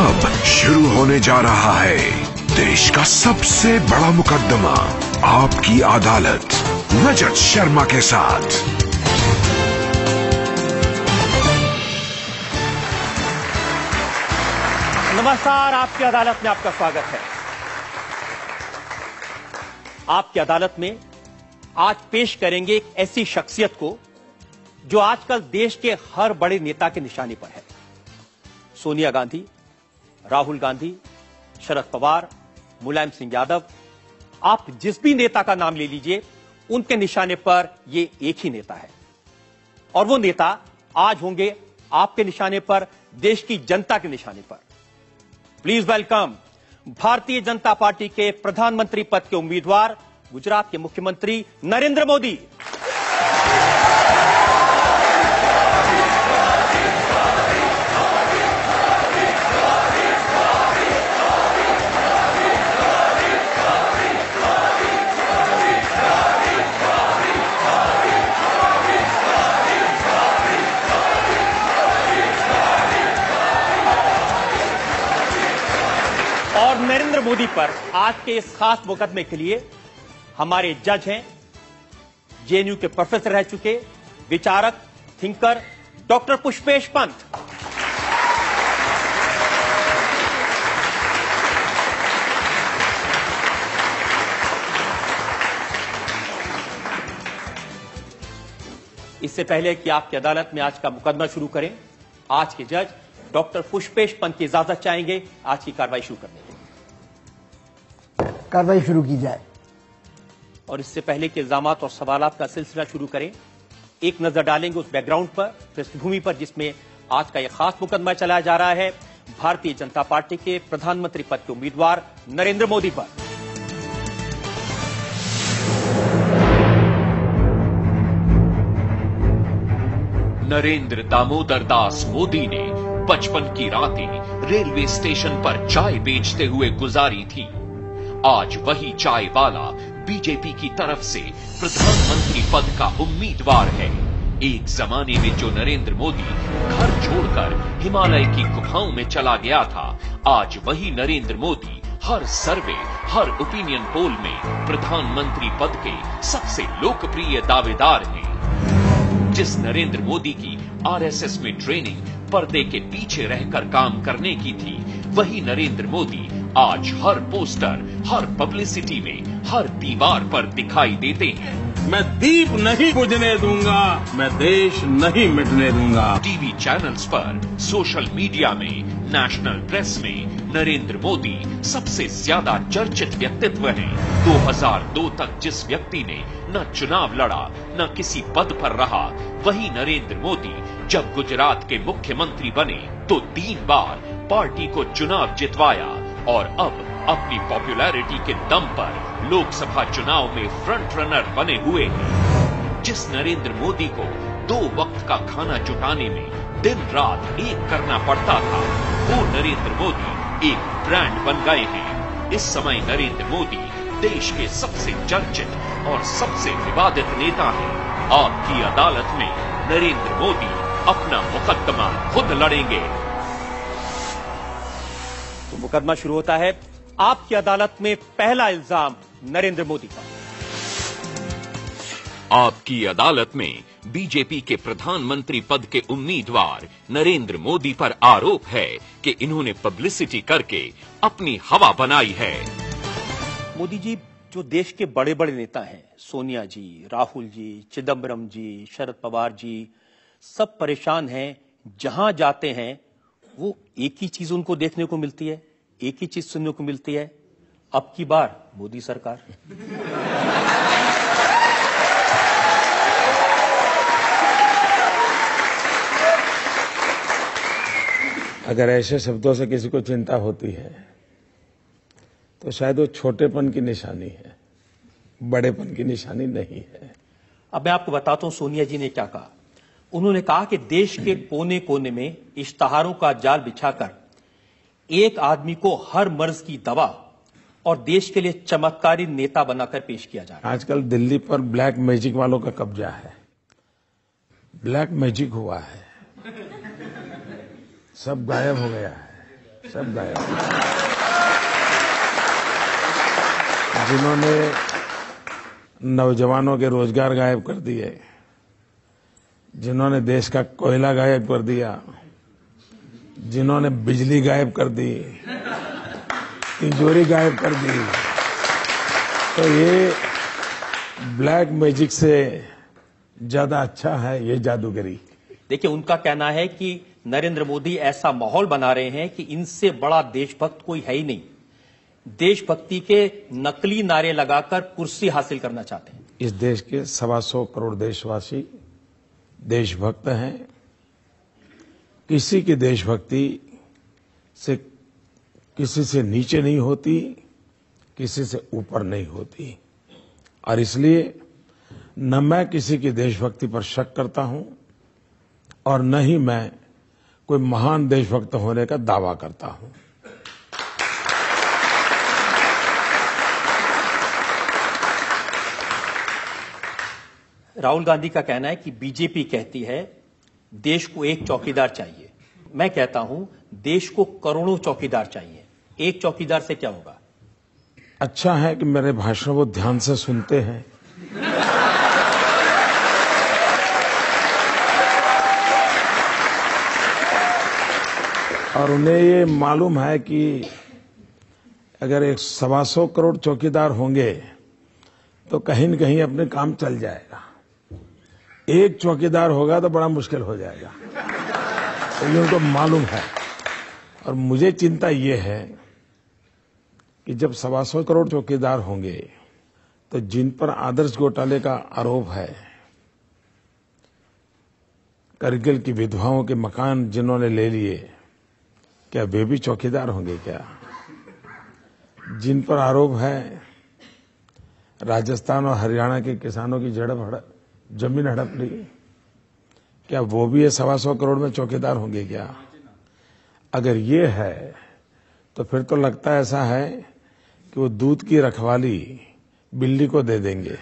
अब शुरू होने जा रहा है देश का सबसे बड़ा मुकदमा, आपकी अदालत, रजत शर्मा के साथ। नमस्कार, आपकी अदालत में आपका स्वागत है। आपकी अदालत में आज पेश करेंगे एक ऐसी शख्सियत को जो आजकल देश के हर बड़े नेता के निशाने पर है। सोनिया गांधी, राहुल गांधी, शरद पवार, मुलायम सिंह यादव, आप जिस भी नेता का नाम ले लीजिए, उनके निशाने पर ये एक ही नेता है। और वो नेता आज होंगे आपके निशाने पर, देश की जनता के निशाने पर। Please welcome Bharatiya Janata party के प्रधानमंत्री पद के उम्मीदवार, गुजरात के मुख्यमंत्री नरेंद्र मोदी। और नरेंद्र मोदी पर आज के इस खास मुकदमे के लिए हमारे जज हैं, जेएनयू के प्रोफेसर रह चुके विचारक, थिंकर डॉक्टर पुष्पेश पंत। इससे पहले कि आपकी अदालत में आज का मुकदमा शुरू करें, आज के जज डॉक्टर पुष्पेश पंत की इजाजत चाहेंगे आज की कार्रवाई शुरू करने की। कार्रवाई शुरू की जाए। और इससे पहले कि इल्जामात और सवालात का सिलसिला शुरू करें, एक नजर डालेंगे उस बैकग्राउंड पर, पृष्ठभूमि पर, जिसमें आज का यह खास मुकदमा चलाया जा रहा है भारतीय जनता पार्टी के प्रधानमंत्री पद के उम्मीदवार नरेंद्र मोदी पर। नरेंद्र दामोदर दास मोदी ने बचपन की रातें रेलवे स्टेशन पर चाय बेचते हुए गुजारी थी। आज वही चाय वाला बीजेपी की तरफ से प्रधानमंत्री पद का उम्मीदवार है। एक जमाने में जो नरेंद्र मोदी घर छोड़कर हिमालय की गुफाओं में चला गया था, आज वही नरेंद्र मोदी हर सर्वे, हर ओपिनियन पोल में प्रधानमंत्री पद के सबसे लोकप्रिय दावेदार हैं। जिस नरेंद्र मोदी की आरएसएस में ट्रेनिंग पर्दे के पीछे रहकर काम करने की थी, वही नरेंद्र मोदी आज हर पोस्टर, हर पब्लिसिटी में, हर दीवार पर दिखाई देते हैं। मैं दीप नहीं बुझने दूंगा, मैं देश नहीं मिटने दूंगा। टीवी चैनल्स पर, सोशल मीडिया में, नेशनल प्रेस में नरेंद्र मोदी सबसे ज्यादा चर्चित व्यक्तित्व हैं। 2002 तक जिस व्यक्ति ने न चुनाव लड़ा, न किसी पद पर रहा, वही नरेंद्र मोदी जब गुजरात के मुख्यमंत्री बने तो 3 बार पार्टी को चुनाव जितवाया और अब अपनी पॉपुलैरिटी के दम पर लोकसभा चुनाव में फ्रंट रनर बने हुए हैं। जिस नरेंद्र मोदी को 2 वक्त का खाना जुटाने में दिन रात एक करना पड़ता था, वो नरेंद्र मोदी एक ब्रांड बन गए हैं। इस समय नरेंद्र मोदी देश के सबसे चर्चित और सबसे विवादित नेता हैं। आपकी अदालत में नरेंद्र मोदी अपना मुकदमा खुद लड़ेंगे। तो मुकदमा शुरू होता है। आपकी अदालत में पहला इल्जाम नरेंद्र मोदी पर। आपकी अदालत में बीजेपी के प्रधानमंत्री पद के उम्मीदवार नरेंद्र मोदी पर आरोप है कि इन्होंने पब्लिसिटी करके अपनी हवा बनाई है। मोदी जी, जो देश के बड़े बड़े नेता हैं, सोनिया जी, राहुल जी, चिदम्बरम जी, शरद पवार जी, सब परेशान हैं। जहां जाते हैं वो एक ही चीज उनको देखने को मिलती है, एक ही चीज सुनने को मिलती है, अब की बार मोदी सरकार। अगर ऐसे शब्दों से किसी को चिंता होती है तो शायद वो छोटेपन की निशानी है, बड़ेपन की निशानी नहीं है। अब मैं आपको बताता हूं सोनिया जी ने क्या कहा। उन्होंने कहा कि देश के कोने कोने में इश्तहारों का जाल बिछाकर एक आदमी को हर मर्ज की दवा और देश के लिए चमत्कारी नेता बनाकर पेश किया जा रहा है। आजकल दिल्ली पर ब्लैक मैजिक वालों का कब्जा है। ब्लैक मैजिक हुआ है, सब गायब हो गया है। सब गायब। जिन्होंने नौजवानों के रोजगार गायब कर दिए, जिन्होंने देश का कोयला गायब कर दिया, जिन्होंने बिजली गायब कर दी, तिजोरी गायब कर दी, तो ये ब्लैक मैजिक से ज्यादा अच्छा है ये जादूगरी। देखिए, उनका कहना है कि नरेंद्र मोदी ऐसा माहौल बना रहे हैं कि इनसे बड़ा देशभक्त कोई है ही नहीं। देशभक्ति के नकली नारे लगाकर कुर्सी हासिल करना चाहते हैं। इस देश के 125 करोड़ देशवासी देशभक्त हैं। किसी की देशभक्ति से किसी से नीचे नहीं होती, किसी से ऊपर नहीं होती, और इसलिए न मैं किसी की देशभक्ति पर शक करता हूं और न ही मैं कोई महान देशभक्त होने का दावा करता हूं। राहुल गांधी का कहना है कि बीजेपी कहती है देश को एक चौकीदार चाहिए। मैं कहता हूं देश को करोड़ों चौकीदार चाहिए। एक चौकीदार से क्या होगा? अच्छा है कि मेरे भाषण वो ध्यान से सुनते हैं। और उन्हें ये मालूम है कि अगर 125 करोड़ चौकीदार होंगे तो कहीं न कहीं अपने काम चल जाएगा। एक चौकीदार होगा तो बड़ा मुश्किल हो जाएगा, तो ये उनको मालूम है। और मुझे चिंता ये है कि जब 125 करोड़ चौकीदार होंगे तो जिन पर आदर्श घोटाले का आरोप है, करगिल की विधवाओं के मकान जिन्होंने ले लिए, क्या वे भी चौकीदार होंगे क्या? जिन पर आरोप है राजस्थान और हरियाणा के किसानों की जमीन हड़प ली, क्या वो भी ये 125 करोड़ में चौकीदार होंगे क्या? अगर ये है तो फिर तो लगता है ऐसा है कि वो दूध की रखवाली बिल्ली को दे देंगे।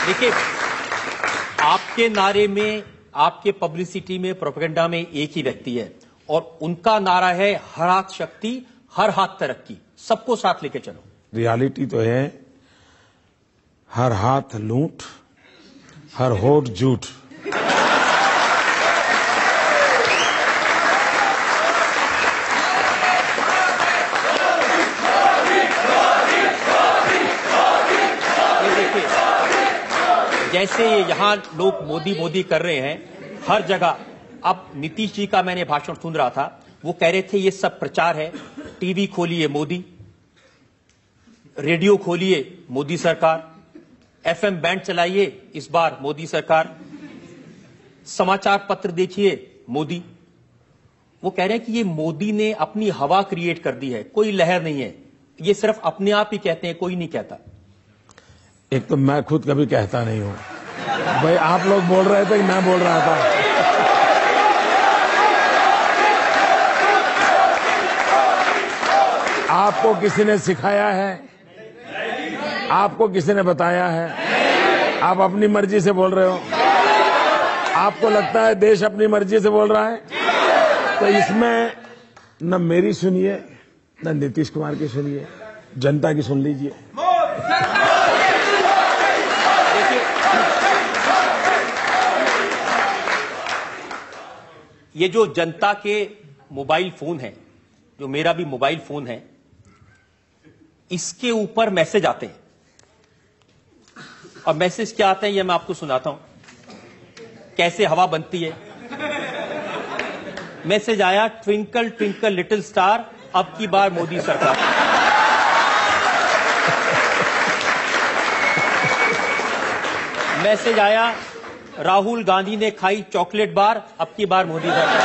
देखिए, आपके नारे में, आपके पब्लिसिटी में, प्रोपेगेंडा में एक ही व्यक्ति है और उनका नारा है हर हाथ शक्ति, हर हाथ तरक्की, सबको साथ लेके चलो। रियलिटी तो है हर हाथ लूट, हर होठ झूठ। जैसे ये यहां लोग मोदी मोदी कर रहे हैं हर जगह। अब नीतीश जी का मैंने भाषण सुन रहा था, वो कह रहे थे ये सब प्रचार है। टीवी खोलिए मोदी, रेडियो खोलिए मोदी सरकार, एफएम बैंड चलाइए इस बार मोदी सरकार, समाचार पत्र देखिए मोदी। वो कह रहे हैं कि ये मोदी ने अपनी हवा क्रिएट कर दी है, कोई लहर नहीं है। ये सिर्फ अपने आप ही कहते हैं, कोई नहीं कहता। एक तो मैं खुद कभी कहता नहीं हूं। भाई आप लोग बोल रहे थे कि मैं बोल रहा था। आपको किसी ने सिखाया है? आपको किसी ने बताया है? आप अपनी मर्जी से बोल रहे हो। आपको लगता है देश अपनी मर्जी से बोल रहा है? तो इसमें न मेरी सुनिए, न नीतीश कुमार की सुनिए, जनता की सुन लीजिए। ये जो जनता के मोबाइल फोन है, जो मेरा भी मोबाइल फोन है, इसके ऊपर मैसेज आते हैं। और मैसेज क्या आते हैं ये मैं आपको सुनाता हूं कैसे हवा बनती है। मैसेज आया, ट्विंकल ट्विंकल लिटिल स्टार, अब की बार मोदी सरकार। मैसेज आया, राहुल गांधी ने खाई चॉकलेट बार, अब की बार मोदी सरकार।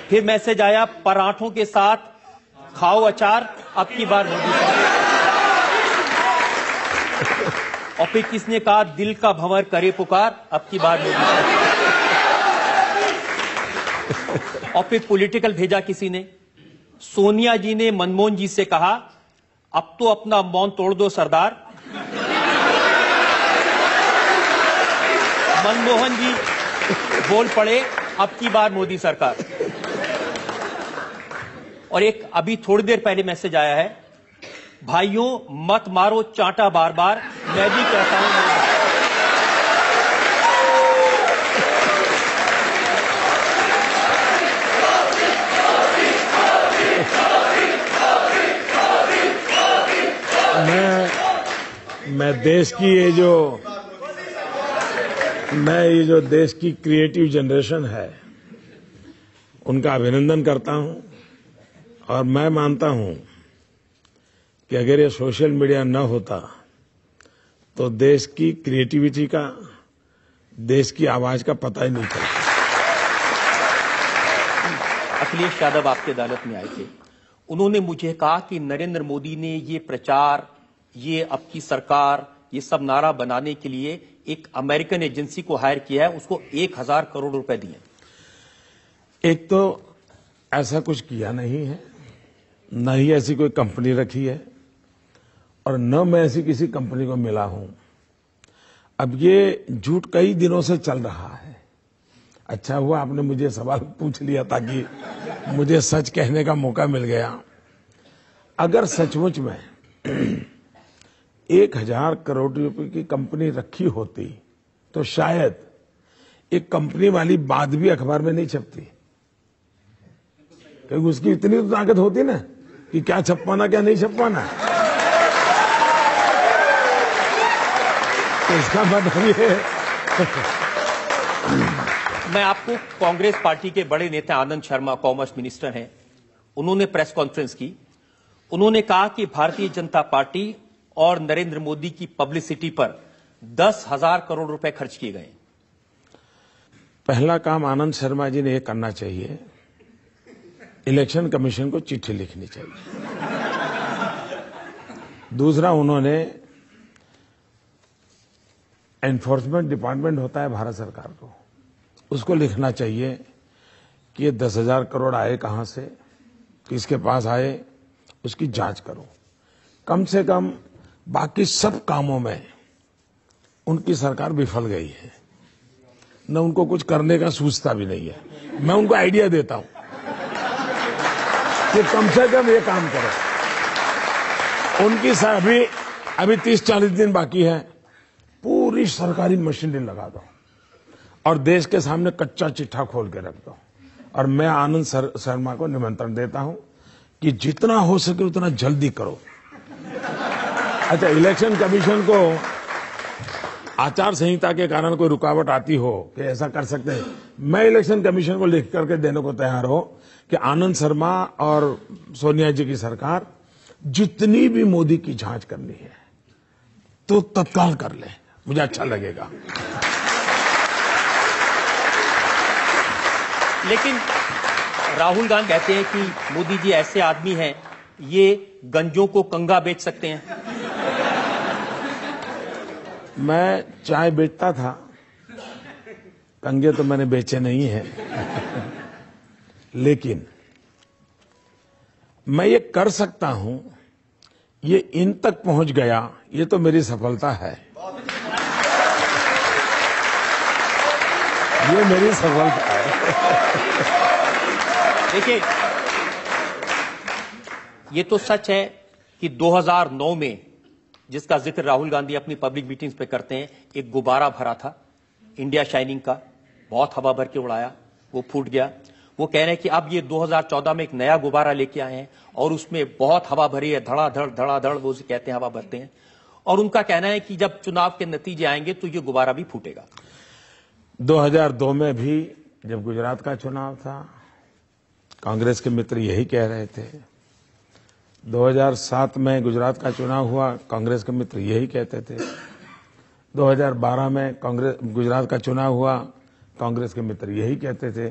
फिर मैसेज आया, पराठों के साथ खाओ अचार, अब की बार मोदी सरकार। और फिर किसने कहा, दिल का भंवर करे पुकार, अब की बार मोदी सरकार। और फिर पॉलिटिकल भेजा किसी ने, सोनिया जी ने मनमोहन जी से कहा, अब तो अपना मौन तोड़ दो सरदार। मनमोहन जी बोल पड़े, अब की बार मोदी सरकार। और एक अभी थोड़ी देर पहले मैसेज आया है, भाइयों मत मारो चांटा बार बार, मैं भी कहता हूं। मैं देश की ये जो देश की क्रिएटिव जनरेशन है उनका अभिनंदन करता हूं, और मैं मानता हूं कि अगर ये सोशल मीडिया न होता तो देश की क्रिएटिविटी का, देश की आवाज का पता ही नहीं चलता। अखिलेश यादव आपकी अदालत में आए थे, उन्होंने मुझे कहा कि नरेंद्र मोदी ने ये प्रचार, ये अब की सरकार, ये सब नारा बनाने के लिए एक अमेरिकन एजेंसी को हायर किया है, उसको 1000 करोड़ रुपए दिए। एक तो ऐसा कुछ किया नहीं है, न ही ऐसी कोई कंपनी रखी है, और न मैं ऐसी किसी कंपनी को मिला हूं। अब ये झूठ कई दिनों से चल रहा है। अच्छा हुआ आपने मुझे सवाल पूछ लिया ताकि मुझे सच कहने का मौका मिल गया। अगर सचमुच में 1000 करोड़ रुपए की कंपनी रखी होती तो शायद एक कंपनी वाली बात भी अखबार में नहीं छपती, क्योंकि उसकी इतनी तो ताकत होती ना कि क्या छपवाना क्या नहीं छपवाना। तो इसका मतलब ये मैं आपको कांग्रेस पार्टी के बड़े नेता आनंद शर्मा, कॉमर्स मिनिस्टर हैं, उन्होंने प्रेस कॉन्फ्रेंस की। उन्होंने कहा कि भारतीय जनता पार्टी और नरेंद्र मोदी की पब्लिसिटी पर 10,000 करोड़ रुपए खर्च किए गए। पहला काम आनंद शर्मा जी ने यह करना चाहिए, इलेक्शन कमीशन को चिट्ठी लिखनी चाहिए। दूसरा, उन्होंने एनफोर्समेंट डिपार्टमेंट होता है भारत सरकार को, उसको लिखना चाहिए कि ये 10,000 करोड़ आए कहां से, किसके पास आए, उसकी जांच करो। कम से कम बाकी सब कामों में उनकी सरकार विफल गई है, न उनको कुछ करने का सूझता भी नहीं है। मैं उनको आइडिया देता हूं कि कम से कम ये काम करो। उनकी अभी 30-40 दिन बाकी है, पूरी सरकारी मशीनरी लगा दो और देश के सामने कच्चा चिट्ठा खोल के रख दो। और मैं आनंद शर्मा को निमंत्रण देता हूं कि जितना हो सके उतना जल्दी करो। अच्छा, इलेक्शन कमीशन को आचार संहिता के कारण कोई रुकावट आती हो कि ऐसा कर सकते हैं, मैं इलेक्शन कमीशन को लिख करके देने को तैयार हो कि आनंद शर्मा और सोनिया जी की सरकार जितनी भी मोदी की जांच करनी है तो तत्काल कर ले, मुझे अच्छा लगेगा। लेकिन राहुल गांधी कहते हैं कि मोदी जी ऐसे आदमी हैं, ये गंजों को कंगा बेच सकते हैं। मैं चाय बेचता था, कंगे तो मैंने बेचे नहीं है, लेकिन मैं ये कर सकता हूं, ये इन तक पहुंच गया, ये तो मेरी सफलता है। ये मेरी सफलता है। देखिए, ये तो सच है कि 2009 में, जिसका जिक्र राहुल गांधी अपनी पब्लिक मीटिंग्स पे करते हैं, एक गुब्बारा भरा था इंडिया शाइनिंग का, बहुत हवा भर के उड़ाया, वो फूट गया। वो कह रहे हैं कि अब ये 2014 में एक नया गुब्बारा लेके आए हैं और उसमें बहुत हवा भरी है, धड़ाधड़ वो उसे कहते हैं, हवा भरते हैं। और उनका कहना है कि जब चुनाव के नतीजे आएंगे तो ये गुब्बारा भी फूटेगा। 2002 में भी जब गुजरात का चुनाव था, कांग्रेस के मित्र यही कह रहे थे। 2007 में गुजरात का चुनाव हुआ, कांग्रेस के मित्र यही कहते थे। 2012 में गुजरात का चुनाव हुआ, कांग्रेस के मित्र यही कहते थे,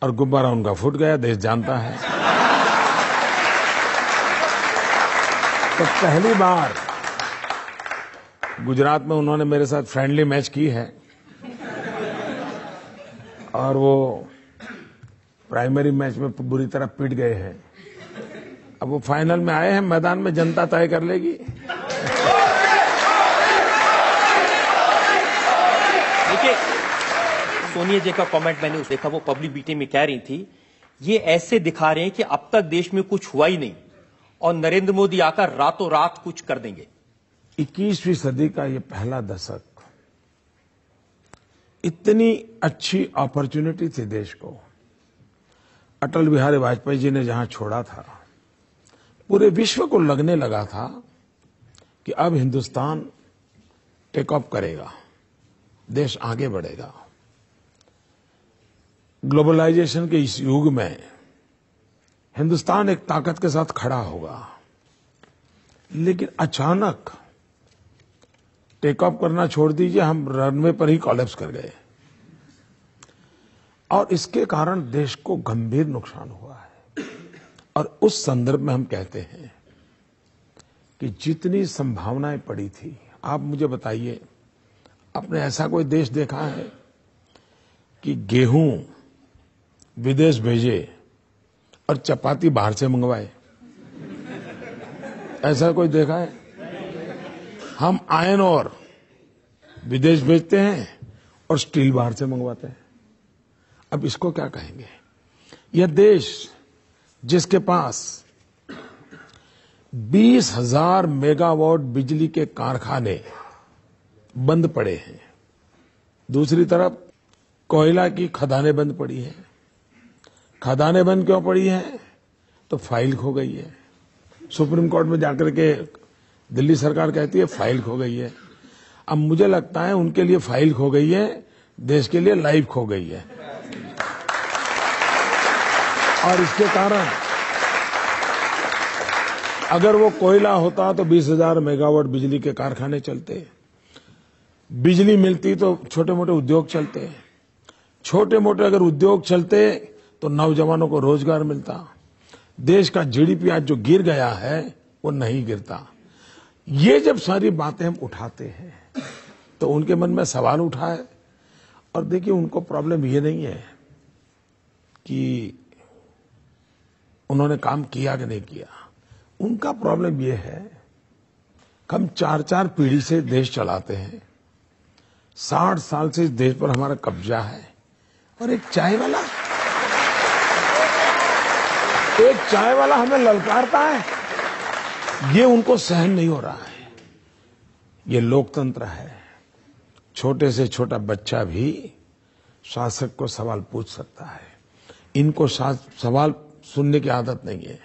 और गुब्बारा उनका फूट गया, देश जानता है। तो पहली बार गुजरात में उन्होंने मेरे साथ फ्रेंडली मैच की है, और वो प्राइमरी मैच में बुरी तरह पिट गए हैं। अब वो फाइनल में आए हैं, मैदान में जनता तय कर लेगी। देखिए, सोनिया जी का कमेंट मैंने देखा, वो पब्लिक मीटिंग में कह रही थी, ये ऐसे दिखा रहे हैं कि अब तक देश में कुछ हुआ ही नहीं और नरेंद्र मोदी आकर रातों रात कुछ कर देंगे। 21वीं सदी का ये पहला दशक, इतनी अच्छी अपॉर्चुनिटी थी देश को। अटल बिहारी वाजपेयी जी ने जहां छोड़ा था, पूरे विश्व को लगने लगा था कि अब हिंदुस्तान टेक ऑफ करेगा, देश आगे बढ़ेगा। ग्लोबलाइजेशन के इस युग में हिंदुस्तान एक ताकत के साथ खड़ा होगा, लेकिन अचानक टेक ऑफ करना छोड़ दीजिए, हम रनवे पर ही कोलैप्स कर गए और इसके कारण देश को गंभीर नुकसान हुआ है। और उस संदर्भ में हम कहते हैं कि जितनी संभावनाएं पड़ी थी, आप मुझे बताइए, आपने ऐसा कोई देश देखा है कि गेहूं विदेश भेजे और चपाती बाहर से मंगवाए? ऐसा कोई देखा है? हम आयरन और विदेश भेजते हैं और स्टील बाहर से मंगवाते हैं। अब इसको क्या कहेंगे? यह देश जिसके पास 20,000 मेगावाट बिजली के कारखाने बंद पड़े हैं, दूसरी तरफ कोयला की खदानें बंद पड़ी हैं। खदानें बंद क्यों पड़ी हैं? तो फाइल खो गई है। सुप्रीम कोर्ट में जाकर के दिल्ली सरकार कहती है फाइल खो गई है। अब मुझे लगता है उनके लिए फाइल खो गई है, देश के लिए लाइफ खो गई है। और इसके कारण अगर वो कोयला होता तो 20,000 मेगावाट बिजली के कारखाने चलते, बिजली मिलती तो छोटे मोटे उद्योग चलते, छोटे मोटे अगर उद्योग चलते तो नौजवानों को रोजगार मिलता, देश का जीडीपी आज जो गिर गया है वो नहीं गिरता। ये जब सारी बातें हम उठाते हैं तो उनके मन में सवाल उठा है। और देखिए, उनको प्रॉब्लम ये नहीं है कि उन्होंने काम किया कि नहीं किया, उनका प्रॉब्लम ये है कि हम 4-4 पीढ़ी से देश चलाते हैं, 60 साल से इस देश पर हमारा कब्जा है, और एक चाय वाला हमें ललकारता है, ये उनको सहन नहीं हो रहा है। ये लोकतंत्र है, छोटे से छोटा बच्चा भी शासक को सवाल पूछ सकता है। इनको सवाल सुनने की आदत नहीं है।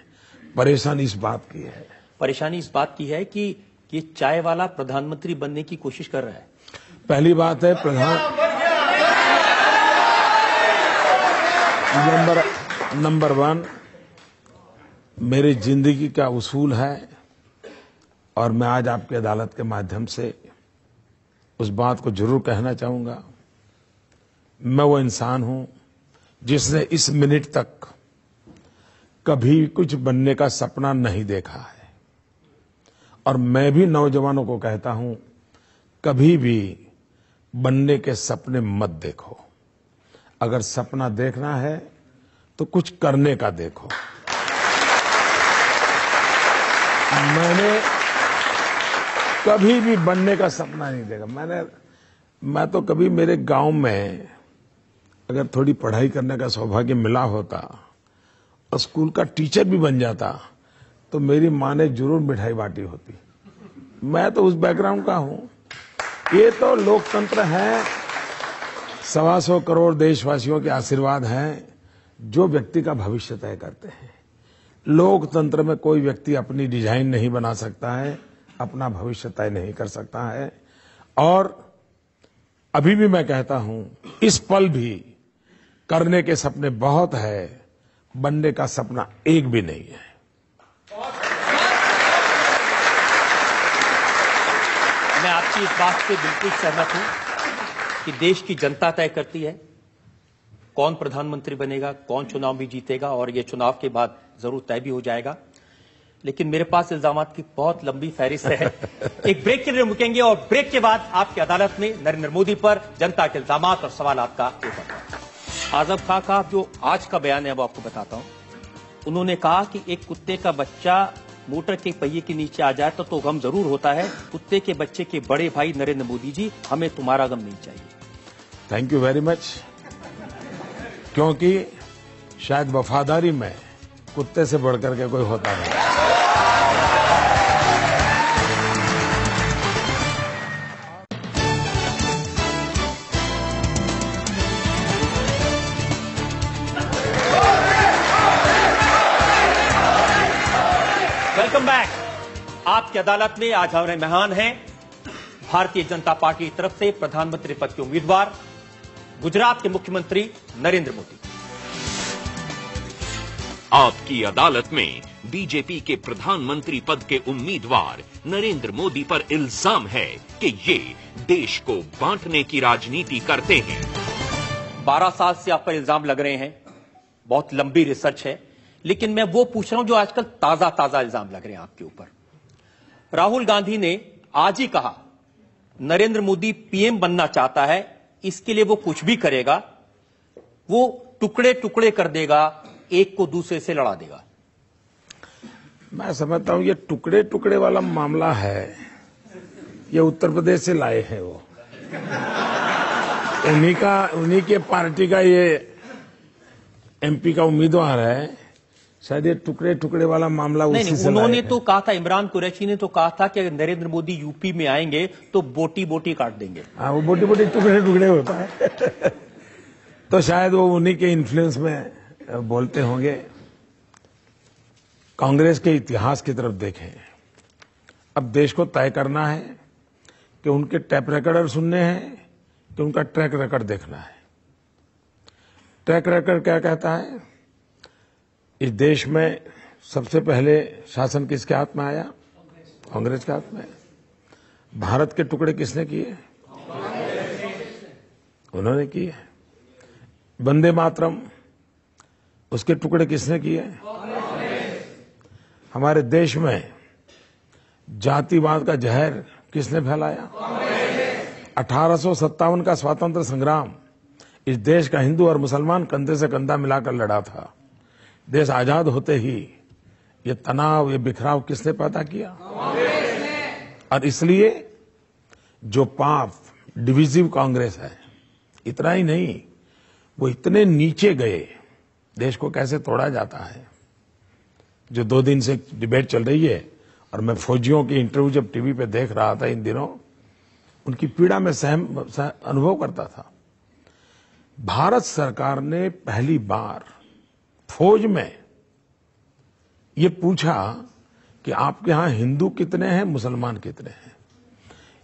परेशानी इस बात की है, परेशानी इस बात की है कि ये चाय वाला प्रधानमंत्री बनने की कोशिश कर रहा है। पहली बात है, नंबर 1, मेरी जिंदगी का उसूल है और मैं आज आपकी अदालत के माध्यम से उस बात को जरूर कहना चाहूंगा। मैं वो इंसान हूं जिसने इस मिनट तक कभी कुछ बनने का सपना नहीं देखा है, और मैं भी नौजवानों को कहता हूं, कभी भी बनने के सपने मत देखो। अगर सपना देखना है तो कुछ करने का देखो। मैंने कभी भी बनने का सपना नहीं देखा। मैं तो कभी मेरे गांव में अगर थोड़ी पढ़ाई करने का सौभाग्य मिला होता और स्कूल का टीचर भी बन जाता तो मेरी मां ने जरूर मिठाई बांटी होती। मैं तो उस बैकग्राउंड का हूं। ये तो लोकतंत्र है, 125 करोड़ देशवासियों के आशीर्वाद हैं जो व्यक्ति का भविष्य तय करते हैं। लोकतंत्र में कोई व्यक्ति अपनी डिजाइन नहीं बना सकता है, अपना भविष्य तय नहीं कर सकता है। और अभी भी मैं कहता हूं, इस पल भी करने के सपने बहुत है, बनने का सपना एक भी नहीं है। मैं आपकी इस बात से बिल्कुल सहमत हूं कि देश की जनता तय करती है कौन प्रधानमंत्री बनेगा, कौन चुनाव भी जीतेगा, और ये चुनाव के बाद जरूर तय भी हो जाएगा। लेकिन मेरे पास इल्जामात की बहुत लंबी फहरिस्त है। एक ब्रेक के लिए रुकेंगे और ब्रेक के बाद आपकी अदालत में नरेंद्र मोदी पर जनता के इल्जामात और सवालात का पेपर। आजम खां का जो आज का बयान है वो आपको बताता हूं। उन्होंने कहा कि एक कुत्ते का बच्चा मोटर के पहिए के नीचे आ जाए तो गम जरूर होता है, कुत्ते के बच्चे के बड़े भाई नरेंद्र मोदी जी, हमें तुम्हारा गम नहीं चाहिए। Thank you very much. क्योंकि शायद वफादारी में कुत्ते से बढ़कर के कोई होता नहीं। Welcome back. आपकी अदालत में आज हमारे मेहमान हैं भारतीय जनता पार्टी की तरफ से प्रधानमंत्री पद के उम्मीदवार गुजरात के मुख्यमंत्री नरेंद्र मोदी। आपकी अदालत में बीजेपी के प्रधानमंत्री पद के उम्मीदवार नरेंद्र मोदी पर इल्जाम है कि ये देश को बांटने की राजनीति करते हैं। 12 साल से आप पर इल्जाम लग रहे हैं, बहुत लंबी रिसर्च है, लेकिन मैं वो पूछ रहा हूं जो आजकल ताजा ताजा इल्जाम लग रहे हैं आपके ऊपर। राहुल गांधी ने आज ही कहा नरेंद्र मोदी पीएम बनना चाहता है, इसके लिए वो कुछ भी करेगा, वो टुकड़े टुकड़े कर देगा, एक को दूसरे से लड़ा देगा। मैं समझता हूं ये टुकड़े टुकड़े वाला मामला है, ये उत्तर प्रदेश से लाए हैं वो, उन्हीं के पार्टी का ये एमपी का उम्मीदवार है। शायद ये टुकड़े टुकड़े वाला मामला उसी से उन्होंने तो कहा था, इमरान कुरैशी ने तो कहा था कि अगर नरेंद्र मोदी यूपी में आएंगे तो बोटी बोटी काट देंगे। हाँ, वो बोटी बोटी टुकड़े टुकड़े होता है। तो शायद वो उन्हीं के इन्फ्लुएंस में बोलते होंगे। कांग्रेस के इतिहास की तरफ देखें, अब देश को तय करना है कि उनके टैप रिकॉर्डर सुनने हैं कि उनका ट्रैक रिकॉर्ड देखना है। ट्रैक रिकॉर्ड क्या कहता है? इस देश में सबसे पहले शासन किसके हाथ में आया? कांग्रेस के हाथ में। भारत के टुकड़े किसने किए? उन्होंने किए। वंदे मातरम, उसके टुकड़े किसने किए? हमारे देश में जातिवाद का जहर किसने फैलाया? 1857 का स्वातंत्र संग्राम इस देश का हिंदू और मुसलमान कंधे से कंधा मिलाकर लड़ा था। देश आजाद होते ही ये तनाव, ये बिखराव किसने पैदा किया? और इसलिए जो पाप डिविजिव कांग्रेस है, इतना ही नहीं, वो इतने नीचे गए, देश को कैसे तोड़ा जाता है। जो 2 दिन से डिबेट चल रही है और मैं फौजियों की इंटरव्यू जब टीवी पे देख रहा था इन दिनों, उनकी पीड़ा में अनुभव करता था। भारत सरकार ने पहली बार फौज में ये पूछा कि आपके यहां हिंदू कितने हैं, मुसलमान कितने हैं।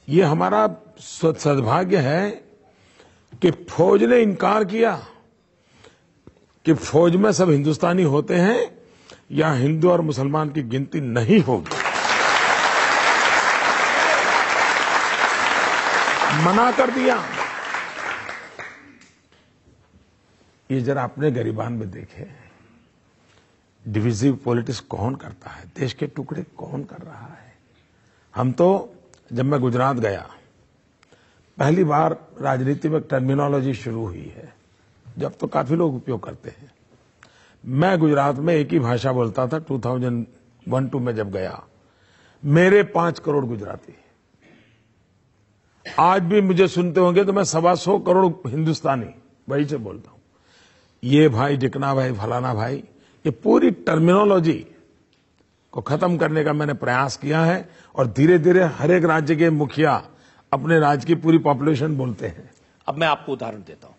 ये हमारा सद्भाग्य है कि फौज ने इनकार किया कि फौज में सब हिंदुस्तानी होते हैं या हिंदू और मुसलमान की गिनती नहीं होगी। मना कर दिया। ये जरा अपने गरिबान में देखें, डिविजिव पॉलिटिक्स कौन करता है, देश के टुकड़े कौन कर रहा है। हम तो, जब मैं गुजरात गया, पहली बार राजनीति में टर्मिनोलॉजी शुरू हुई है, जब तो काफी लोग उपयोग करते हैं। मैं गुजरात में एक ही भाषा बोलता था 2001-2 में जब गया। मेरे 5 करोड़ गुजराती, आज भी मुझे सुनते होंगे तो मैं 125 करोड़ हिंदुस्तानी वही से बोलता हूं। ये भाई, डिकना भाई, फलाना भाई, ये पूरी टर्मिनोलॉजी को खत्म करने का मैंने प्रयास किया है और धीरे धीरे हर एक राज्य के मुखिया अपने राज्य की पूरी पॉपुलेशन बोलते हैं। अब मैं आपको उदाहरण देता हूं।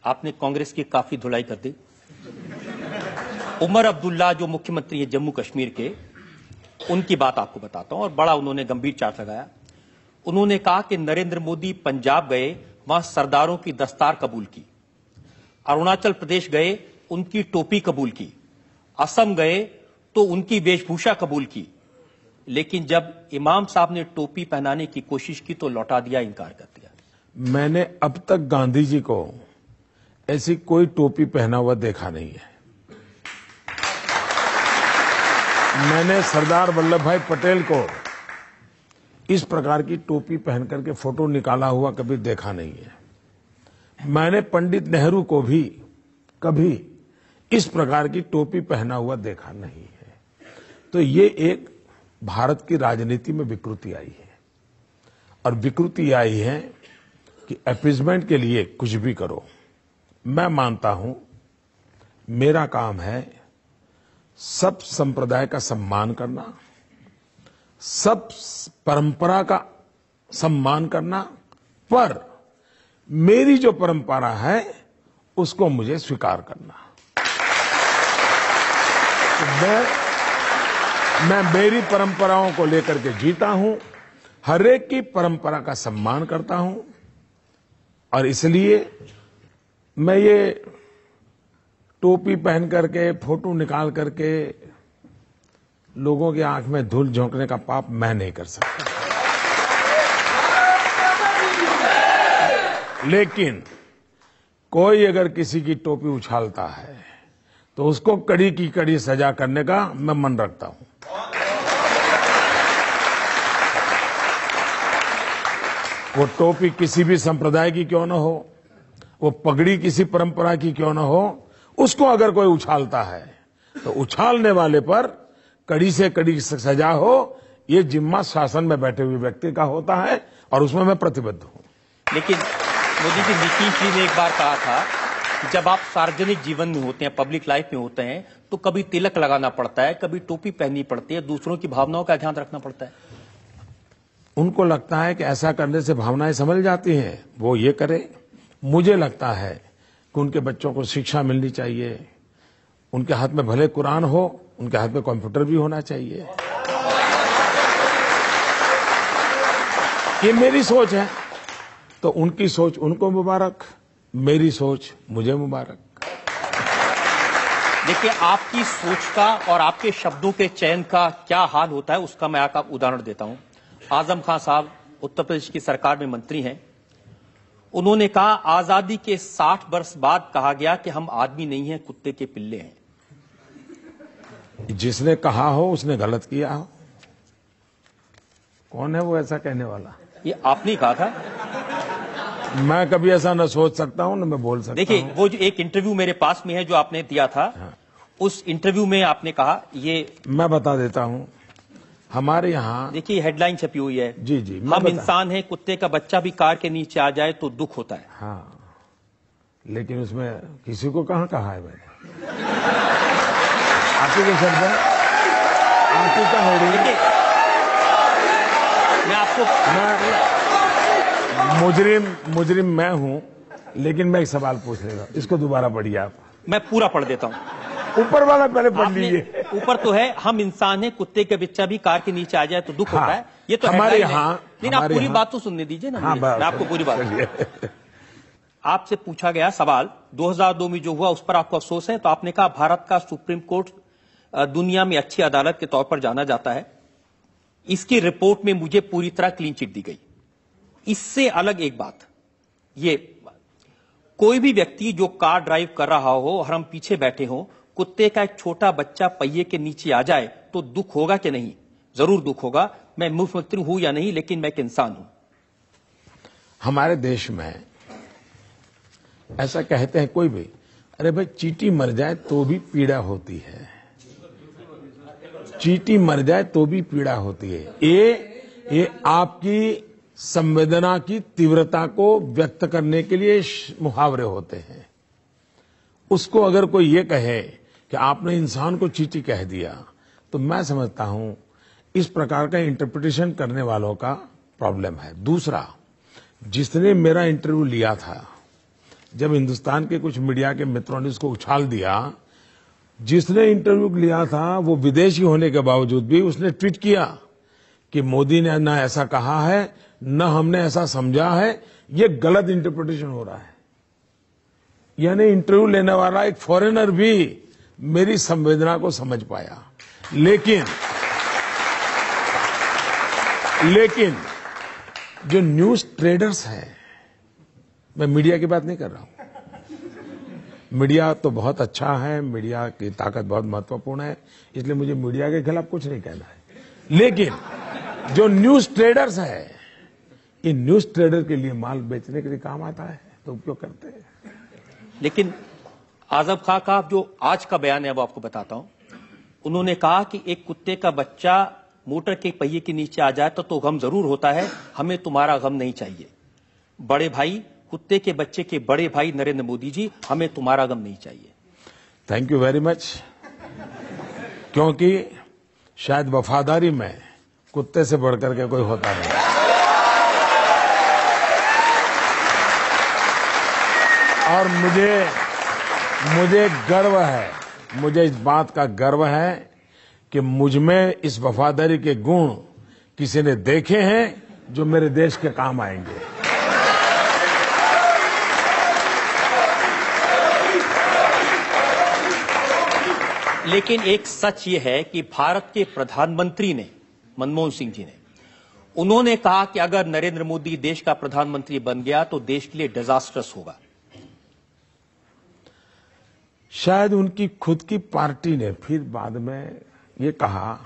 आपने कांग्रेस की काफी धुलाई कर दी। उमर अब्दुल्ला जो मुख्यमंत्री है जम्मू कश्मीर के, उनकी बात आपको बताता हूं और बड़ा उन्होंने गंभीर चार्ज लगाया। उन्होंने कहा कि नरेंद्र मोदी पंजाब गए, वहां सरदारों की दस्तार कबूल की, अरुणाचल प्रदेश गए, उनकी टोपी कबूल की, असम गए तो उनकी वेशभूषा कबूल की, लेकिन जब इमाम साहब ने टोपी पहनाने की कोशिश की तो लौटा दिया, इनकार कर दिया। मैंने अब तक गांधी जी को ऐसी कोई टोपी पहना हुआ देखा नहीं है। मैंने सरदार वल्लभ भाई पटेल को इस प्रकार की टोपी पहन करके फोटो निकाला हुआ कभी देखा नहीं है। मैंने पंडित नेहरू को भी कभी इस प्रकार की टोपी पहना हुआ देखा नहीं है। तो ये एक भारत की राजनीति में विकृति आई है, और विकृति आई है कि अपीजमेंट के लिए कुछ भी करो। मैं मानता हूं मेरा काम है सब संप्रदाय का सम्मान करना, सब परंपरा का सम्मान करना, पर मेरी जो परंपरा है उसको मुझे स्वीकार करना। मैं मेरी परंपराओं को लेकर के जीता हूं, हर एक की परंपरा का सम्मान करता हूं, और इसलिए मैं ये टोपी पहन करके फोटो निकाल करके लोगों की आंख में धूल झोंकने का पाप मैं नहीं कर सकता। लेकिन कोई अगर किसी की टोपी उछालता है तो उसको कड़ी की कड़ी सजा करने का मैं मन रखता हूं। वो टोपी किसी भी संप्रदाय की क्यों न हो, वो पगड़ी किसी परंपरा की क्यों न हो, उसको अगर कोई उछालता है तो उछालने वाले पर कड़ी से कड़ी सजा हो, ये जिम्मा शासन में बैठे हुए व्यक्ति का होता है और उसमें मैं प्रतिबद्ध हूं। लेकिन मोदी जी, नीतीश जी ने एक बार कहा था कि जब आप सार्वजनिक जीवन में होते हैं, पब्लिक लाइफ में होते हैं, तो कभी तिलक लगाना पड़ता है, कभी टोपी पहननी पड़ती है, दूसरों की भावनाओं का ध्यान रखना पड़ता है। उनको लगता है कि ऐसा करने से भावनाएं संभल जाती हैं, वो ये करे। मुझे लगता है कि उनके बच्चों को शिक्षा मिलनी चाहिए, उनके हाथ में भले कुरान हो, उनके हाथ में कंप्यूटर भी होना चाहिए। ये मेरी सोच है, तो उनकी सोच उनको मुबारक, मेरी सोच मुझे मुबारक। देखिए, आपकी सोच का और आपके शब्दों के चयन का क्या हाल होता है, उसका मैं आपका उदाहरण देता हूं। आजम खान साहब उत्तर प्रदेश की सरकार में मंत्री हैं। उन्होंने कहा, आजादी के 60 वर्ष बाद कहा गया कि हम आदमी नहीं हैं, कुत्ते के पिल्ले हैं। जिसने कहा हो उसने गलत किया हो। कौन है वो ऐसा कहने वाला? ये आपने कहा था। मैं कभी ऐसा न सोच सकता हूं, न मैं बोल सकता हूं। देखिए, वो जो एक इंटरव्यू मेरे पास में है जो आपने दिया था, हाँ। उस इंटरव्यू में आपने कहा, ये मैं बता देता हूं। हमारे यहाँ देखिए हेडलाइन छपी हुई है, जी जी, हम इंसान हैं, कुत्ते का बच्चा भी कार के नीचे आ जाए तो दुख होता है। हाँ, लेकिन उसमें किसी को कहाँ कहा है मैंने? आपके के शब्द है, आपकी का हेडिंग। मैं आपको मुजरिम मैं हूं, लेकिन मैं एक सवाल पूछ लेगा, इसको दोबारा पढ़िए आप। मैं पूरा पढ़ देता हूं। ऊपर वाला पहले पढ़ लीजिए। ऊपर तो है, हम इंसान हैं, कुत्ते का बच्चा भी कार के नीचे आ जाए तो दुख होता है। ये तो हमारे यहाँ, लेकिन आप पूरी बात तो सुनने दीजिए ना। मैं आपको पूरी बात, आपसे पूछा गया सवाल 2002 में जो हुआ उस पर आपको अफसोस है, तो आपने कहा भारत का सुप्रीम कोर्ट दुनिया में अच्छी अदालत के तौर पर जाना जाता है। इसकी रिपोर्ट में मुझे पूरी तरह क्लीन चिट दी गई। इससे अलग एक बात, ये कोई भी व्यक्ति जो कार ड्राइव कर रहा हो और हम पीछे बैठे हों, कुत्ते का एक छोटा बच्चा पहिए के नीचे आ जाए तो दुख होगा कि नहीं? जरूर दुख होगा। मैं मुख्यमंत्री हूं या नहीं, लेकिन मैं एक इंसान हूं। हमारे देश में ऐसा कहते हैं कोई भी, अरे भाई चींटी मर जाए तो भी पीड़ा होती है, चींटी मर जाए तो भी पीड़ा होती है। ये आपकी संवेदना की तीव्रता को व्यक्त करने के लिए मुहावरे होते हैं। उसको अगर कोई ये कहे कि आपने इंसान को चींटी कह दिया, तो मैं समझता हूं इस प्रकार का इंटरप्रिटेशन करने वालों का प्रॉब्लम है। दूसरा, जिसने मेरा इंटरव्यू लिया था, जब हिंदुस्तान के कुछ मीडिया के मित्रों ने उसको उछाल दिया, जिसने इंटरव्यू लिया था वो विदेशी होने के बावजूद भी उसने ट्वीट किया कि मोदी ने न ऐसा कहा है, न हमने ऐसा समझा है, ये गलत इंटरप्रिटेशन हो रहा है। यानी इंटरव्यू लेने वाला एक फॉरेनर भी मेरी संवेदना को समझ पाया। लेकिन जो न्यूज ट्रेडर्स हैं, मैं मीडिया की बात नहीं कर रहा हूं। मीडिया तो बहुत अच्छा है, मीडिया की ताकत बहुत महत्वपूर्ण है, इसलिए मुझे मीडिया के खिलाफ कुछ नहीं कहना है। लेकिन जो न्यूज ट्रेडर्स है, इन न्यूज ट्रेडर के लिए माल बेचने के लिए काम आता है तो उपयोग करते हैं। लेकिन आजम खां का जो आज का बयान है वो आपको बताता हूं। उन्होंने कहा कि एक कुत्ते का बच्चा मोटर के पहिए के नीचे आ जाए तो गम जरूर होता है, हमें तुम्हारा गम नहीं चाहिए। बड़े भाई, कुत्ते के बच्चे के बड़े भाई नरेंद्र मोदी जी, हमें तुम्हारा गम नहीं चाहिए। थैंक यू वेरी मच, क्योंकि शायद वफादारी में कुत्ते से बढ़कर के कोई होता नहीं। और मुझे गर्व है, मुझे इस बात का गर्व है कि मुझ में इस वफादारी के गुण किसी ने देखे हैं जो मेरे देश के काम आएंगे। लेकिन एक सच ये है कि भारत के प्रधानमंत्री ने, मनमोहन सिंह जी ने, उन्होंने कहा कि अगर नरेंद्र मोदी देश का प्रधानमंत्री बन गया तो देश के लिए डिजास्टर्स होगा। शायद उनकी खुद की पार्टी ने फिर बाद में ये कहा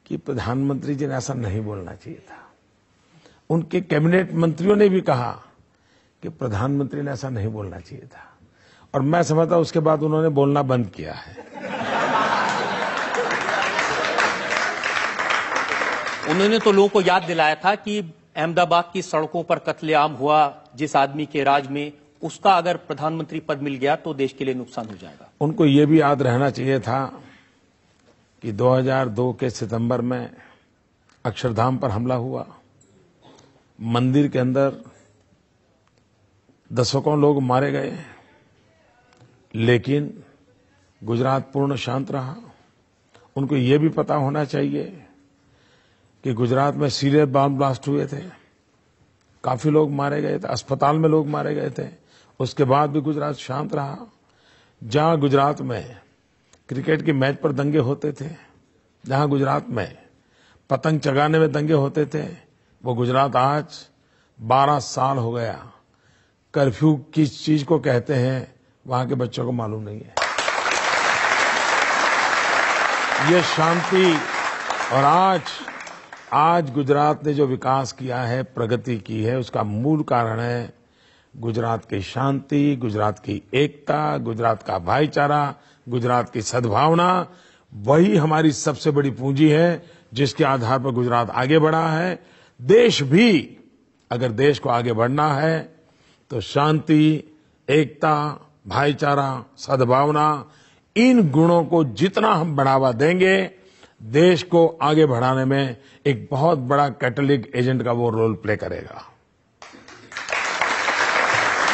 कि प्रधानमंत्री जी ने ऐसा नहीं बोलना चाहिए था। उनके कैबिनेट मंत्रियों ने भी कहा कि प्रधानमंत्री ने ऐसा नहीं बोलना चाहिए था, और मैं समझता हूं उसके बाद उन्होंने बोलना बंद किया है। उन्होंने तो लोगों को याद दिलाया था कि अहमदाबाद की सड़कों पर कत्लेआम हुआ जिस आदमी के राज में, उसका अगर प्रधानमंत्री पद मिल गया तो देश के लिए नुकसान हो जाएगा। उनको ये भी याद रहना चाहिए था कि 2002 के सितंबर में अक्षरधाम पर हमला हुआ, मंदिर के अंदर दशकों लोग मारे गए, लेकिन गुजरात पूर्ण शांत रहा। उनको ये भी पता होना चाहिए कि गुजरात में सीरियस बम ब्लास्ट हुए थे, काफी लोग मारे गए थे, अस्पताल में लोग मारे गए थे, उसके बाद भी गुजरात शांत रहा। जहां गुजरात में क्रिकेट की मैच पर दंगे होते थे, जहां गुजरात में पतंग चगाने में दंगे होते थे, वो गुजरात आज 12 साल हो गया कर्फ्यू किस चीज को कहते हैं वहां के बच्चों को मालूम नहीं है। ये शांति, और आज गुजरात ने जो विकास किया है, प्रगति की है, उसका मूल कारण है गुजरात की शांति, गुजरात की एकता, गुजरात का भाईचारा, गुजरात की सद्भावना। वही हमारी सबसे बड़ी पूंजी है जिसके आधार पर गुजरात आगे बढ़ा है। देश भी अगर देश को आगे बढ़ना है तो शांति, एकता, भाईचारा, सद्भावना, इन गुणों को जितना हम बढ़ावा देंगे, देश को आगे बढ़ाने में एक बहुत बड़ा कैटलिक एजेंट का वो रोल प्ले करेगा।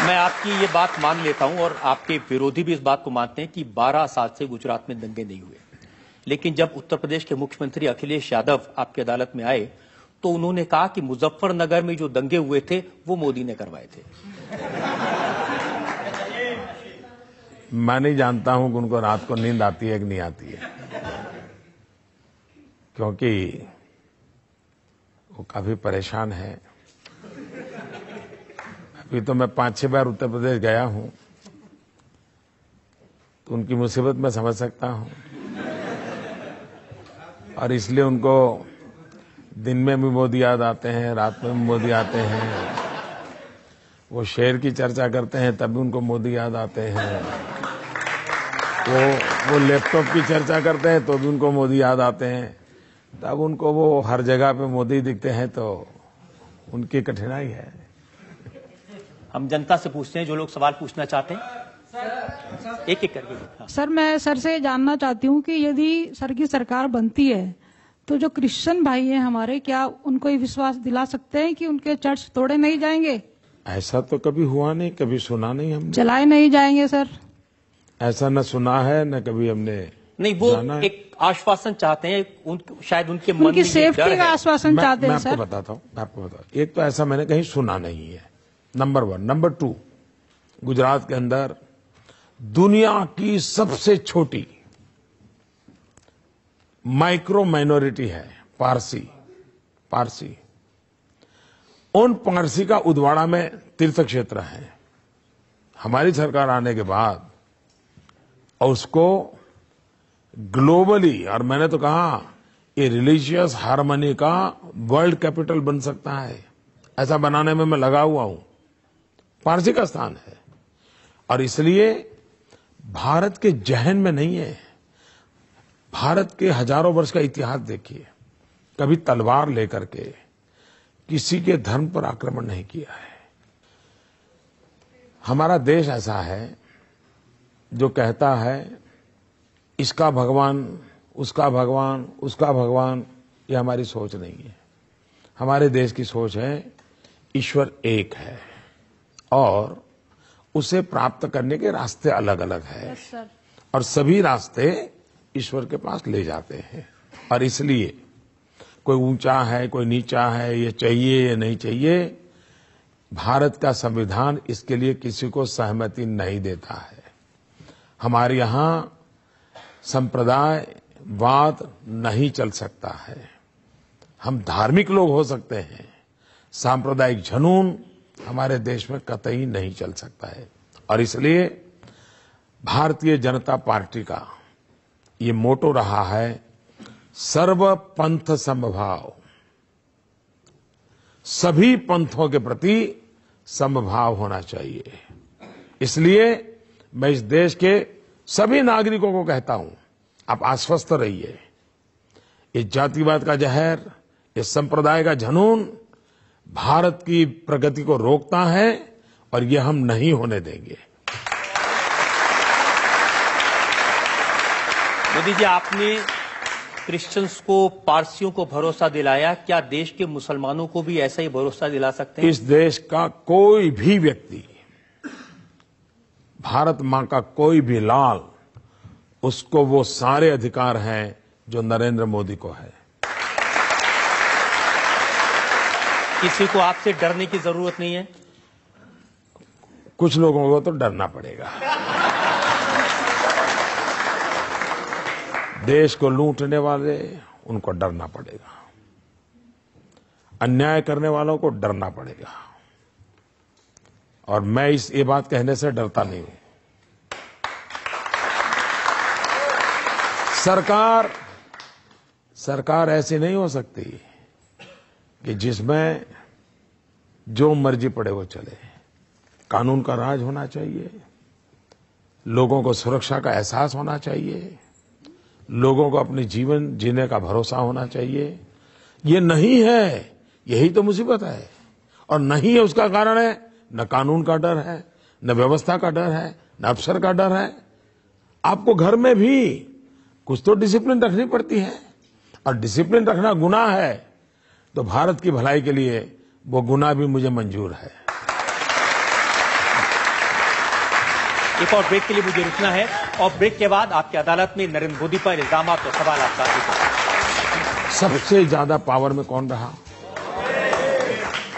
मैं आपकी ये बात मान लेता हूं और आपके विरोधी भी इस बात को मानते हैं कि 12 साल से गुजरात में दंगे नहीं हुए, लेकिन जब उत्तर प्रदेश के मुख्यमंत्री अखिलेश यादव आपकी अदालत में आए तो उन्होंने कहा कि मुजफ्फरनगर में जो दंगे हुए थे वो मोदी ने करवाए थे। मैं नहीं जानता हूं कि उनको रात को नींद आती है कि नहीं आती है, क्योंकि वो काफी परेशान है। अभी तो मैं 5-6 बार उत्तर प्रदेश गया हूं, तो उनकी मुसीबत मैं समझ सकता हूं, और इसलिए उनको दिन में भी मोदी याद आते हैं, रात में भी मोदी आते हैं। वो शेर की चर्चा करते हैं तब भी उनको मोदी याद आते हैं, वो लैपटॉप की चर्चा करते हैं तो भी उनको मोदी याद आते हैं, तब उनको वो हर जगह पे मोदी दिखते हैं, तो उनकी कठिनाई है। हम जनता से पूछते हैं जो लोग सवाल पूछना चाहते हैं, एक एक करके। हाँ। सर, मैं सर से जानना चाहती हूँ कि यदि सर की सरकार बनती है तो जो क्रिश्चियन भाई हैं हमारे, क्या उनको ये विश्वास दिला सकते हैं कि उनके चर्च तोड़े नहीं जाएंगे? ऐसा तो कभी हुआ नहीं, कभी सुना नहीं हमने। जलाए नहीं जाएंगे सर? ऐसा न सुना है न कभी हमने नहीं। वो एक आश्वासन चाहते हैं, शायद उनके मन में उनकी सेफ्टी का आश्वासन चाहते हैं सर। मैं आपको बताता हूँ, एक तो ऐसा मैंने कहीं सुना नहीं है, नंबर 1। नंबर 2, गुजरात के अंदर दुनिया की सबसे छोटी माइक्रो माइनॉरिटी है पारसी। उन पारसी का उदवाड़ा में तीर्थ क्षेत्र है। हमारी सरकार आने के बाद और उसको ग्लोबली, और मैंने तो कहा ये रिलीजियस हार्मनी का वर्ल्ड कैपिटल बन सकता है, ऐसा बनाने में मैं लगा हुआ हूं। पारसी का स्थान है, और इसलिए भारत के जहन में नहीं है। भारत के हजारों वर्ष का इतिहास देखिए, कभी तलवार लेकर के किसी के धर्म पर आक्रमण नहीं किया है। हमारा देश ऐसा है जो कहता है इसका भगवान, उसका भगवान, उसका भगवान, ये हमारी सोच नहीं है। हमारे देश की सोच है ईश्वर एक है और उसे प्राप्त करने के रास्ते अलग अलग है। और सभी रास्ते ईश्वर के पास ले जाते हैं। और इसलिए कोई ऊंचा है, कोई नीचा है, ये चाहिए या नहीं चाहिए, भारत का संविधान इसके लिए किसी को सहमति नहीं देता है। हमारे यहां संप्रदायवाद नहीं चल सकता है। हम धार्मिक लोग हो सकते हैं, सांप्रदायिक जुनून हमारे देश में कतई नहीं चल सकता है। और इसलिए भारतीय जनता पार्टी का ये मोटो रहा है सर्व पंथ समभाव, सभी पंथों के प्रति समभाव होना चाहिए। इसलिए मैं इस देश के सभी नागरिकों को कहता हूं, आप आश्वस्त रहिए। ये जातिवाद का जहर, ये संप्रदाय का जुनून भारत की प्रगति को रोकता है और ये हम नहीं होने देंगे। मोदी जी, आपने क्रिश्चियंस को, पारसियों को भरोसा दिलाया, क्या देश के मुसलमानों को भी ऐसा ही भरोसा दिला सकते हैं? इस देश का कोई भी व्यक्ति, भारत मां का कोई भी लाल, उसको वो सारे अधिकार हैं जो नरेंद्र मोदी को है। किसी को आपसे डरने की जरूरत नहीं है? कुछ लोगों को तो डरना पड़ेगा। देश को लूटने वाले, उनको डरना पड़ेगा। अन्याय करने वालों को डरना पड़ेगा। और मैं ये बात कहने से डरता नहीं हूं। सरकार ऐसी नहीं हो सकती कि जिसमें जो मर्जी पड़े वो चले। कानून का राज होना चाहिए, लोगों को सुरक्षा का एहसास होना चाहिए, लोगों को अपने जीवन जीने का भरोसा होना चाहिए। ये नहीं है, यही तो मुसीबत है। और नहीं है उसका कारण है न कानून का डर है, न व्यवस्था का डर है, न अफसर का डर है। आपको घर में भी कुछ तो डिसिप्लिन रखनी पड़ती है, और डिसिप्लिन रखना गुनाह है तो भारत की भलाई के लिए वो गुनाह भी मुझे मंजूर है। एक और ब्रेक के लिए मुझे रुकना है, और ब्रेक के बाद आपकी अदालत में नरेंद्र मोदी पर इल्जाम और सवाल आपका। सबसे ज्यादा पावर में कौन रहा?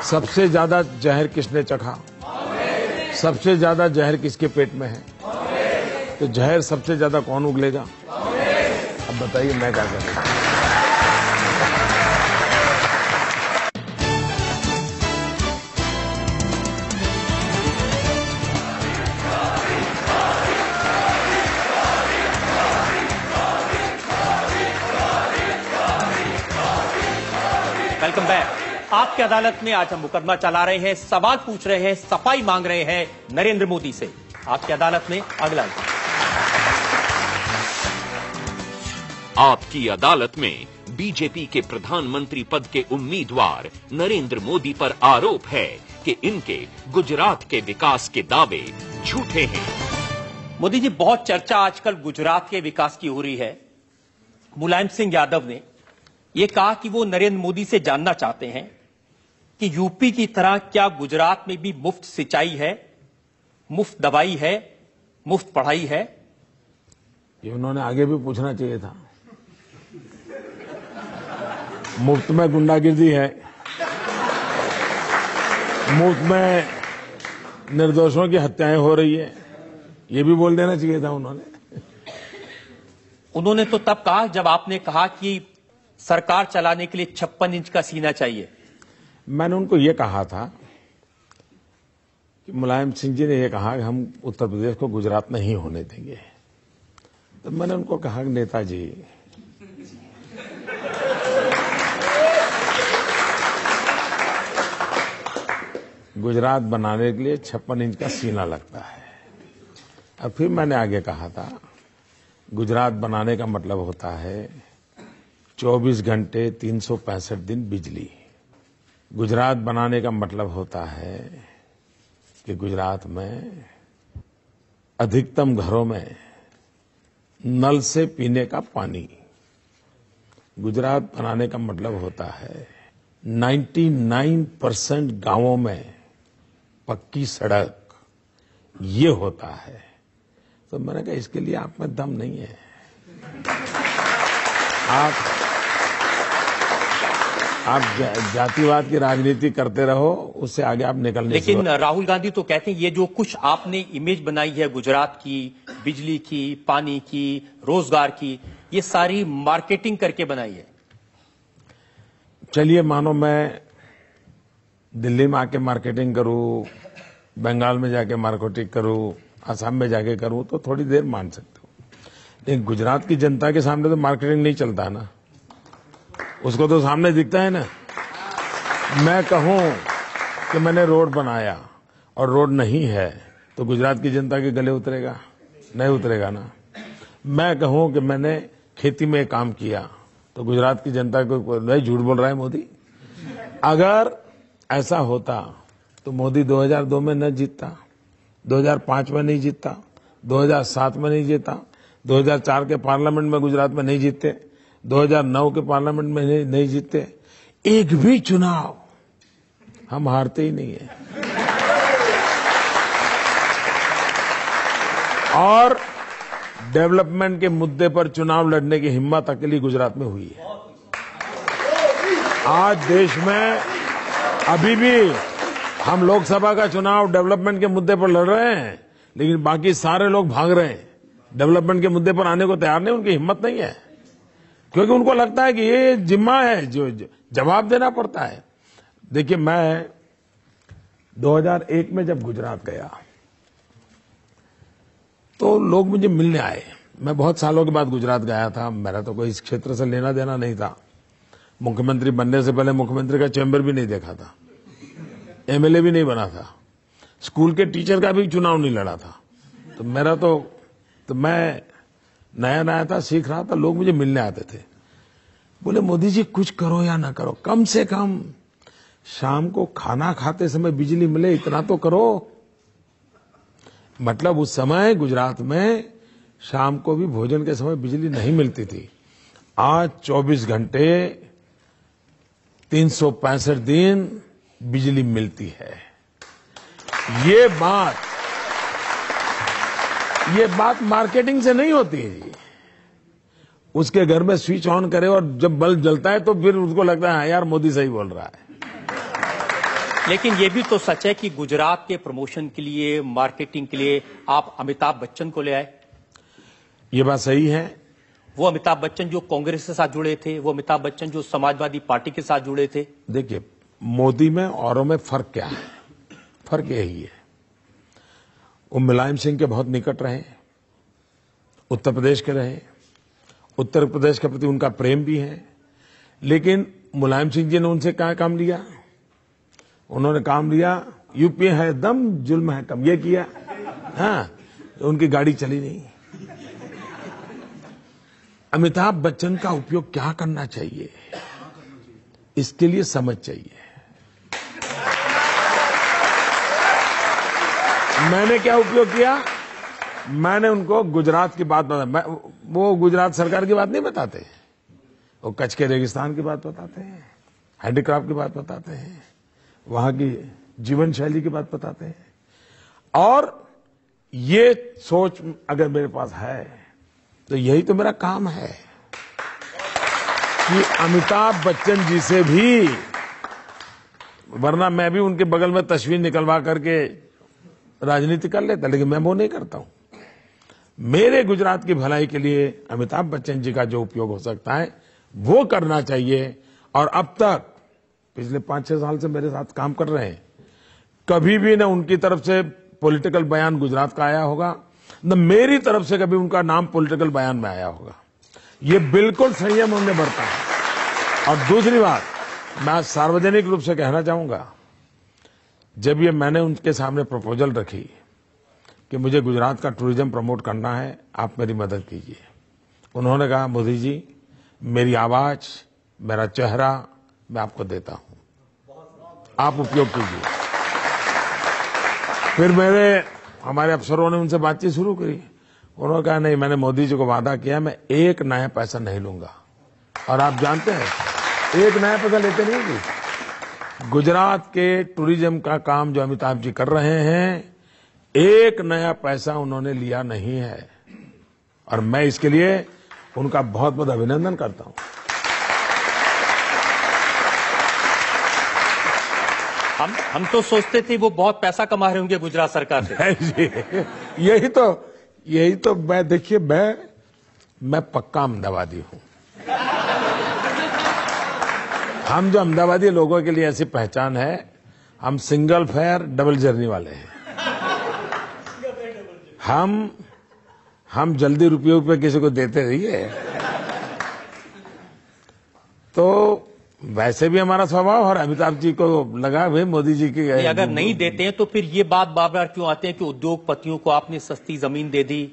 सबसे ज्यादा जहर किसने चखा? सबसे ज्यादा जहर किसके पेट में है? तो जहर सबसे ज्यादा कौन उगलेगा? अब बताइए मैं क्या करूं? Welcome back. आपकी अदालत में आज हम मुकदमा चला रहे हैं, सवाल पूछ रहे हैं, सफाई मांग रहे हैं नरेंद्र मोदी से। आपकी अदालत में अगला। आपकी अदालत में बीजेपी के प्रधानमंत्री पद के उम्मीदवार नरेंद्र मोदी पर आरोप है कि इनके गुजरात के विकास के दावे झूठे हैं। मोदी जी, बहुत चर्चा आजकल गुजरात के विकास की हो रही है। मुलायम सिंह यादव ने यह कहा कि वो नरेंद्र मोदी से जानना चाहते हैं कि यूपी की तरह क्या गुजरात में भी मुफ्त सिंचाई है, मुफ्त दवाई है, मुफ्त पढ़ाई है? ये उन्होंने आगे भी पूछना चाहिए था। मुफ्त में गुंडागिर्दी है, मुफ्त में निर्दोषों की हत्याएं हो रही है, ये भी बोल देना चाहिए था उन्होंने तो तब कहा जब आपने कहा कि सरकार चलाने के लिए 56 इंच का सीना चाहिए। मैंने उनको ये कहा था कि मुलायम सिंह जी ने ये कहा कि हम उत्तर प्रदेश को गुजरात नहीं होने देंगे। तो मैंने उनको कहा कि नेताजी, गुजरात बनाने के लिए 56 इंच का सीना लगता है। अब फिर मैंने आगे कहा था, गुजरात बनाने का मतलब होता है 24 घंटे 365 दिन बिजली। गुजरात बनाने का मतलब होता है कि गुजरात में अधिकतम घरों में नल से पीने का पानी। गुजरात बनाने का मतलब होता है 99% गांवों में पक्की सड़क, ये होता है। तो मैंने कहा इसके लिए आप में दम नहीं है। आप जातिवाद की राजनीति करते रहो, उससे आगे आप निकल नहीं सकते। लेकिन राहुल गांधी तो कहते हैं ये जो कुछ आपने इमेज बनाई है गुजरात की, बिजली की, पानी की, रोजगार की, ये सारी मार्केटिंग करके बनाई है। चलिए मानो मैं दिल्ली में आके मार्केटिंग करूं, बंगाल में जाके मार्केटिंग करूं, असम में जाके करूं तो थोड़ी देर मान सकते हो, लेकिन गुजरात की जनता के सामने तो मार्केटिंग नहीं चलता ना, उसको तो सामने दिखता है ना। मैं कहूं कि मैंने रोड बनाया और रोड नहीं है तो गुजरात की जनता के गले उतरेगा? नहीं उतरेगा ना। मैं कहूं कि मैंने खेती में काम किया तो गुजरात की जनता को नहीं, झूठ बोल रहा है मोदी। अगर ऐसा होता तो मोदी 2002 में न जीतता, 2005 में नहीं जीतता, 2007 में नहीं जीता, 2004 के पार्लियामेंट में गुजरात में नहीं जीते, 2009 के पार्लियामेंट में नहीं जीते। एक भी चुनाव हम हारते ही नहीं है। और डेवलपमेंट के मुद्दे पर चुनाव लड़ने की हिम्मत अकेली गुजरात में हुई है। आज देश में अभी भी हम लोकसभा का चुनाव डेवलपमेंट के मुद्दे पर लड़ रहे हैं, लेकिन बाकी सारे लोग भाग रहे हैं, डेवलपमेंट के मुद्दे पर आने को तैयार नहीं, उनकी हिम्मत नहीं है, क्योंकि उनको लगता है कि ये जिम्मा है जो जवाब देना पड़ता है। देखिए, मैं 2001 में जब गुजरात गया तो लोग मुझे मिलने आए। मैं बहुत सालों के बाद गुजरात गया था, मेरा तो कोई इस क्षेत्र से लेना देना नहीं था। मुख्यमंत्री बनने से पहले मुख्यमंत्री का चैम्बर भी नहीं देखा था, एमएलए भी नहीं बना था, स्कूल के टीचर का भी चुनाव नहीं लड़ा था। तो मेरा तो मैं नया था, सीख रहा था, लोग मुझे मिलने आते थे। बोले मोदी जी कुछ करो या ना करो, कम से कम शाम को खाना खाते समय बिजली मिले, इतना तो करो। मतलब उस समय गुजरात में शाम को भी भोजन के समय बिजली नहीं मिलती थी। आज 24 घंटे 365 दिन बिजली मिलती है। ये बात मार्केटिंग से नहीं होती है जी। उसके घर में स्विच ऑन करे और जब बल्ब जलता है तो फिर उसको लगता है हाँ यार मोदी सही बोल रहा है। लेकिन ये भी तो सच है कि गुजरात के प्रमोशन के लिए, मार्केटिंग के लिए आप अमिताभ बच्चन को ले आए। ये बात सही है। वो अमिताभ बच्चन जो कांग्रेस के साथ जुड़े थे, वो अमिताभ बच्चन जो समाजवादी पार्टी के साथ जुड़े थे। देखिए, मोदी में औरों में फर्क क्या है? फर्क यही है, वो मुलायम सिंह के बहुत निकट रहे, उत्तर प्रदेश के रहे, उत्तर प्रदेश के प्रति उनका प्रेम भी है। लेकिन मुलायम सिंह जी ने उनसे क्या काम लिया? उन्होंने काम लिया यूपी है दम, जुल्म है कम, ये किया। हाँ, उनकी गाड़ी चली नहीं। अमिताभ बच्चन का उपयोग क्या करना चाहिए, इसके लिए समझ चाहिए। मैंने क्या उपयोग किया? मैंने उनको गुजरात की बात बता, वो गुजरात सरकार की बात नहीं बताते, वो कच्छ के रेगिस्तान की बात बताते हैं, हैंडीक्राफ्ट की बात बताते हैं, वहां की जीवन शैली की बात बताते हैं। और ये सोच अगर मेरे पास है तो यही तो मेरा काम है कि अमिताभ बच्चन जी से भी, वरना मैं भी उनके बगल में तस्वीर निकलवा करके राजनीति कर लेता, लेकिन मैं वो नहीं करता हूं। मेरे गुजरात की भलाई के लिए अमिताभ बच्चन जी का जो उपयोग हो सकता है वो करना चाहिए। और अब तक पिछले 5-6 साल से मेरे साथ काम कर रहे हैं, कभी भी न उनकी तरफ से पॉलिटिकल बयान गुजरात का आया होगा, न मेरी तरफ से कभी उनका नाम पॉलिटिकल बयान में आया होगा। ये बिल्कुल संयम हमने बरता है। और दूसरी बात, मैं सार्वजनिक रूप से कहना चाहूंगा, जब ये मैंने उनके सामने प्रपोजल रखी कि मुझे गुजरात का टूरिज्म प्रमोट करना है, आप मेरी मदद कीजिए, उन्होंने कहा मोदी जी मेरी आवाज, मेरा चेहरा मैं आपको देता हूं, आप उपयोग कीजिए। फिर मेरे हमारे अफसरों ने उनसे बातचीत शुरू करी। उन्होंने कहा नहीं, मैंने मोदी जी को वादा किया मैं एक नया पैसा नहीं लूंगा। और आप जानते हैं एक नया पैसा लेते नहीं जी। गुजरात के टूरिज्म का काम जो अमिताभ जी कर रहे हैं, एक नया पैसा उन्होंने लिया नहीं है। और मैं इसके लिए उनका बहुत बहुत अभिनंदन करता हूं। हम तो सोचते थे वो बहुत पैसा कमा रहे होंगे गुजरात सरकार से। यही तो मैं, देखिए मैं पक्का अहमदाबादी हूं। हम जो अहमदाबादी लोगों के लिए ऐसी पहचान है, हम सिंगल फेयर डबल जर्नी वाले हैं। हम जल्दी रुपये किसी को देते रहिए। तो वैसे भी हमारा स्वभाव, और अमिताभ जी को लगा भाई मोदी जी की अगर नहीं देते हैं तो फिर ये बात बार बार क्यों आते हैं कि उद्योगपतियों को आपने सस्ती जमीन दे दी,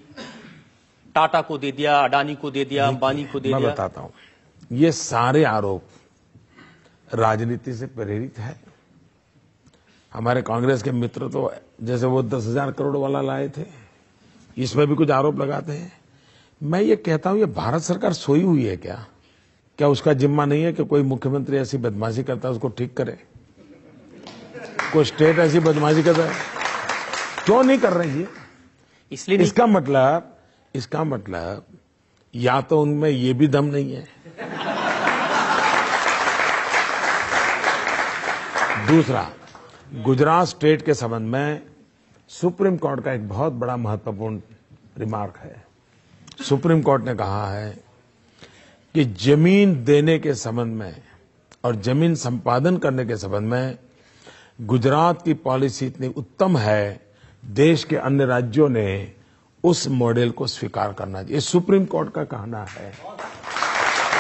टाटा को दे दिया, अडानी को दे दिया, अंबानी को दे दिया। मैं बताता हूं, ये सारे आरोप राजनीति से प्रेरित है। हमारे कांग्रेस के मित्र तो जैसे वो 10,000 करोड़ वाला लाए थे, इसमें भी कुछ आरोप लगाते हैं। मैं ये कहता हूं, ये भारत सरकार सोई हुई है क्या? क्या उसका जिम्मा नहीं है कि कोई मुख्यमंत्री ऐसी बदमाशी करता है उसको ठीक करे? कोई स्टेट ऐसी बदमाशी करता है, क्यों नहीं कर रही है? इसलिए इसका मतलब या तो उनमें ये भी दम नहीं है। दूसरा, गुजरात स्टेट के संबंध में सुप्रीम कोर्ट का एक बहुत बड़ा महत्वपूर्ण रिमार्क है। सुप्रीम कोर्ट ने कहा है कि जमीन देने के संबंध में और जमीन संपादन करने के संबंध में गुजरात की पॉलिसी इतनी उत्तम है, देश के अन्य राज्यों ने उस मॉडल को स्वीकार करना चाहिए। सुप्रीम कोर्ट का कहना है।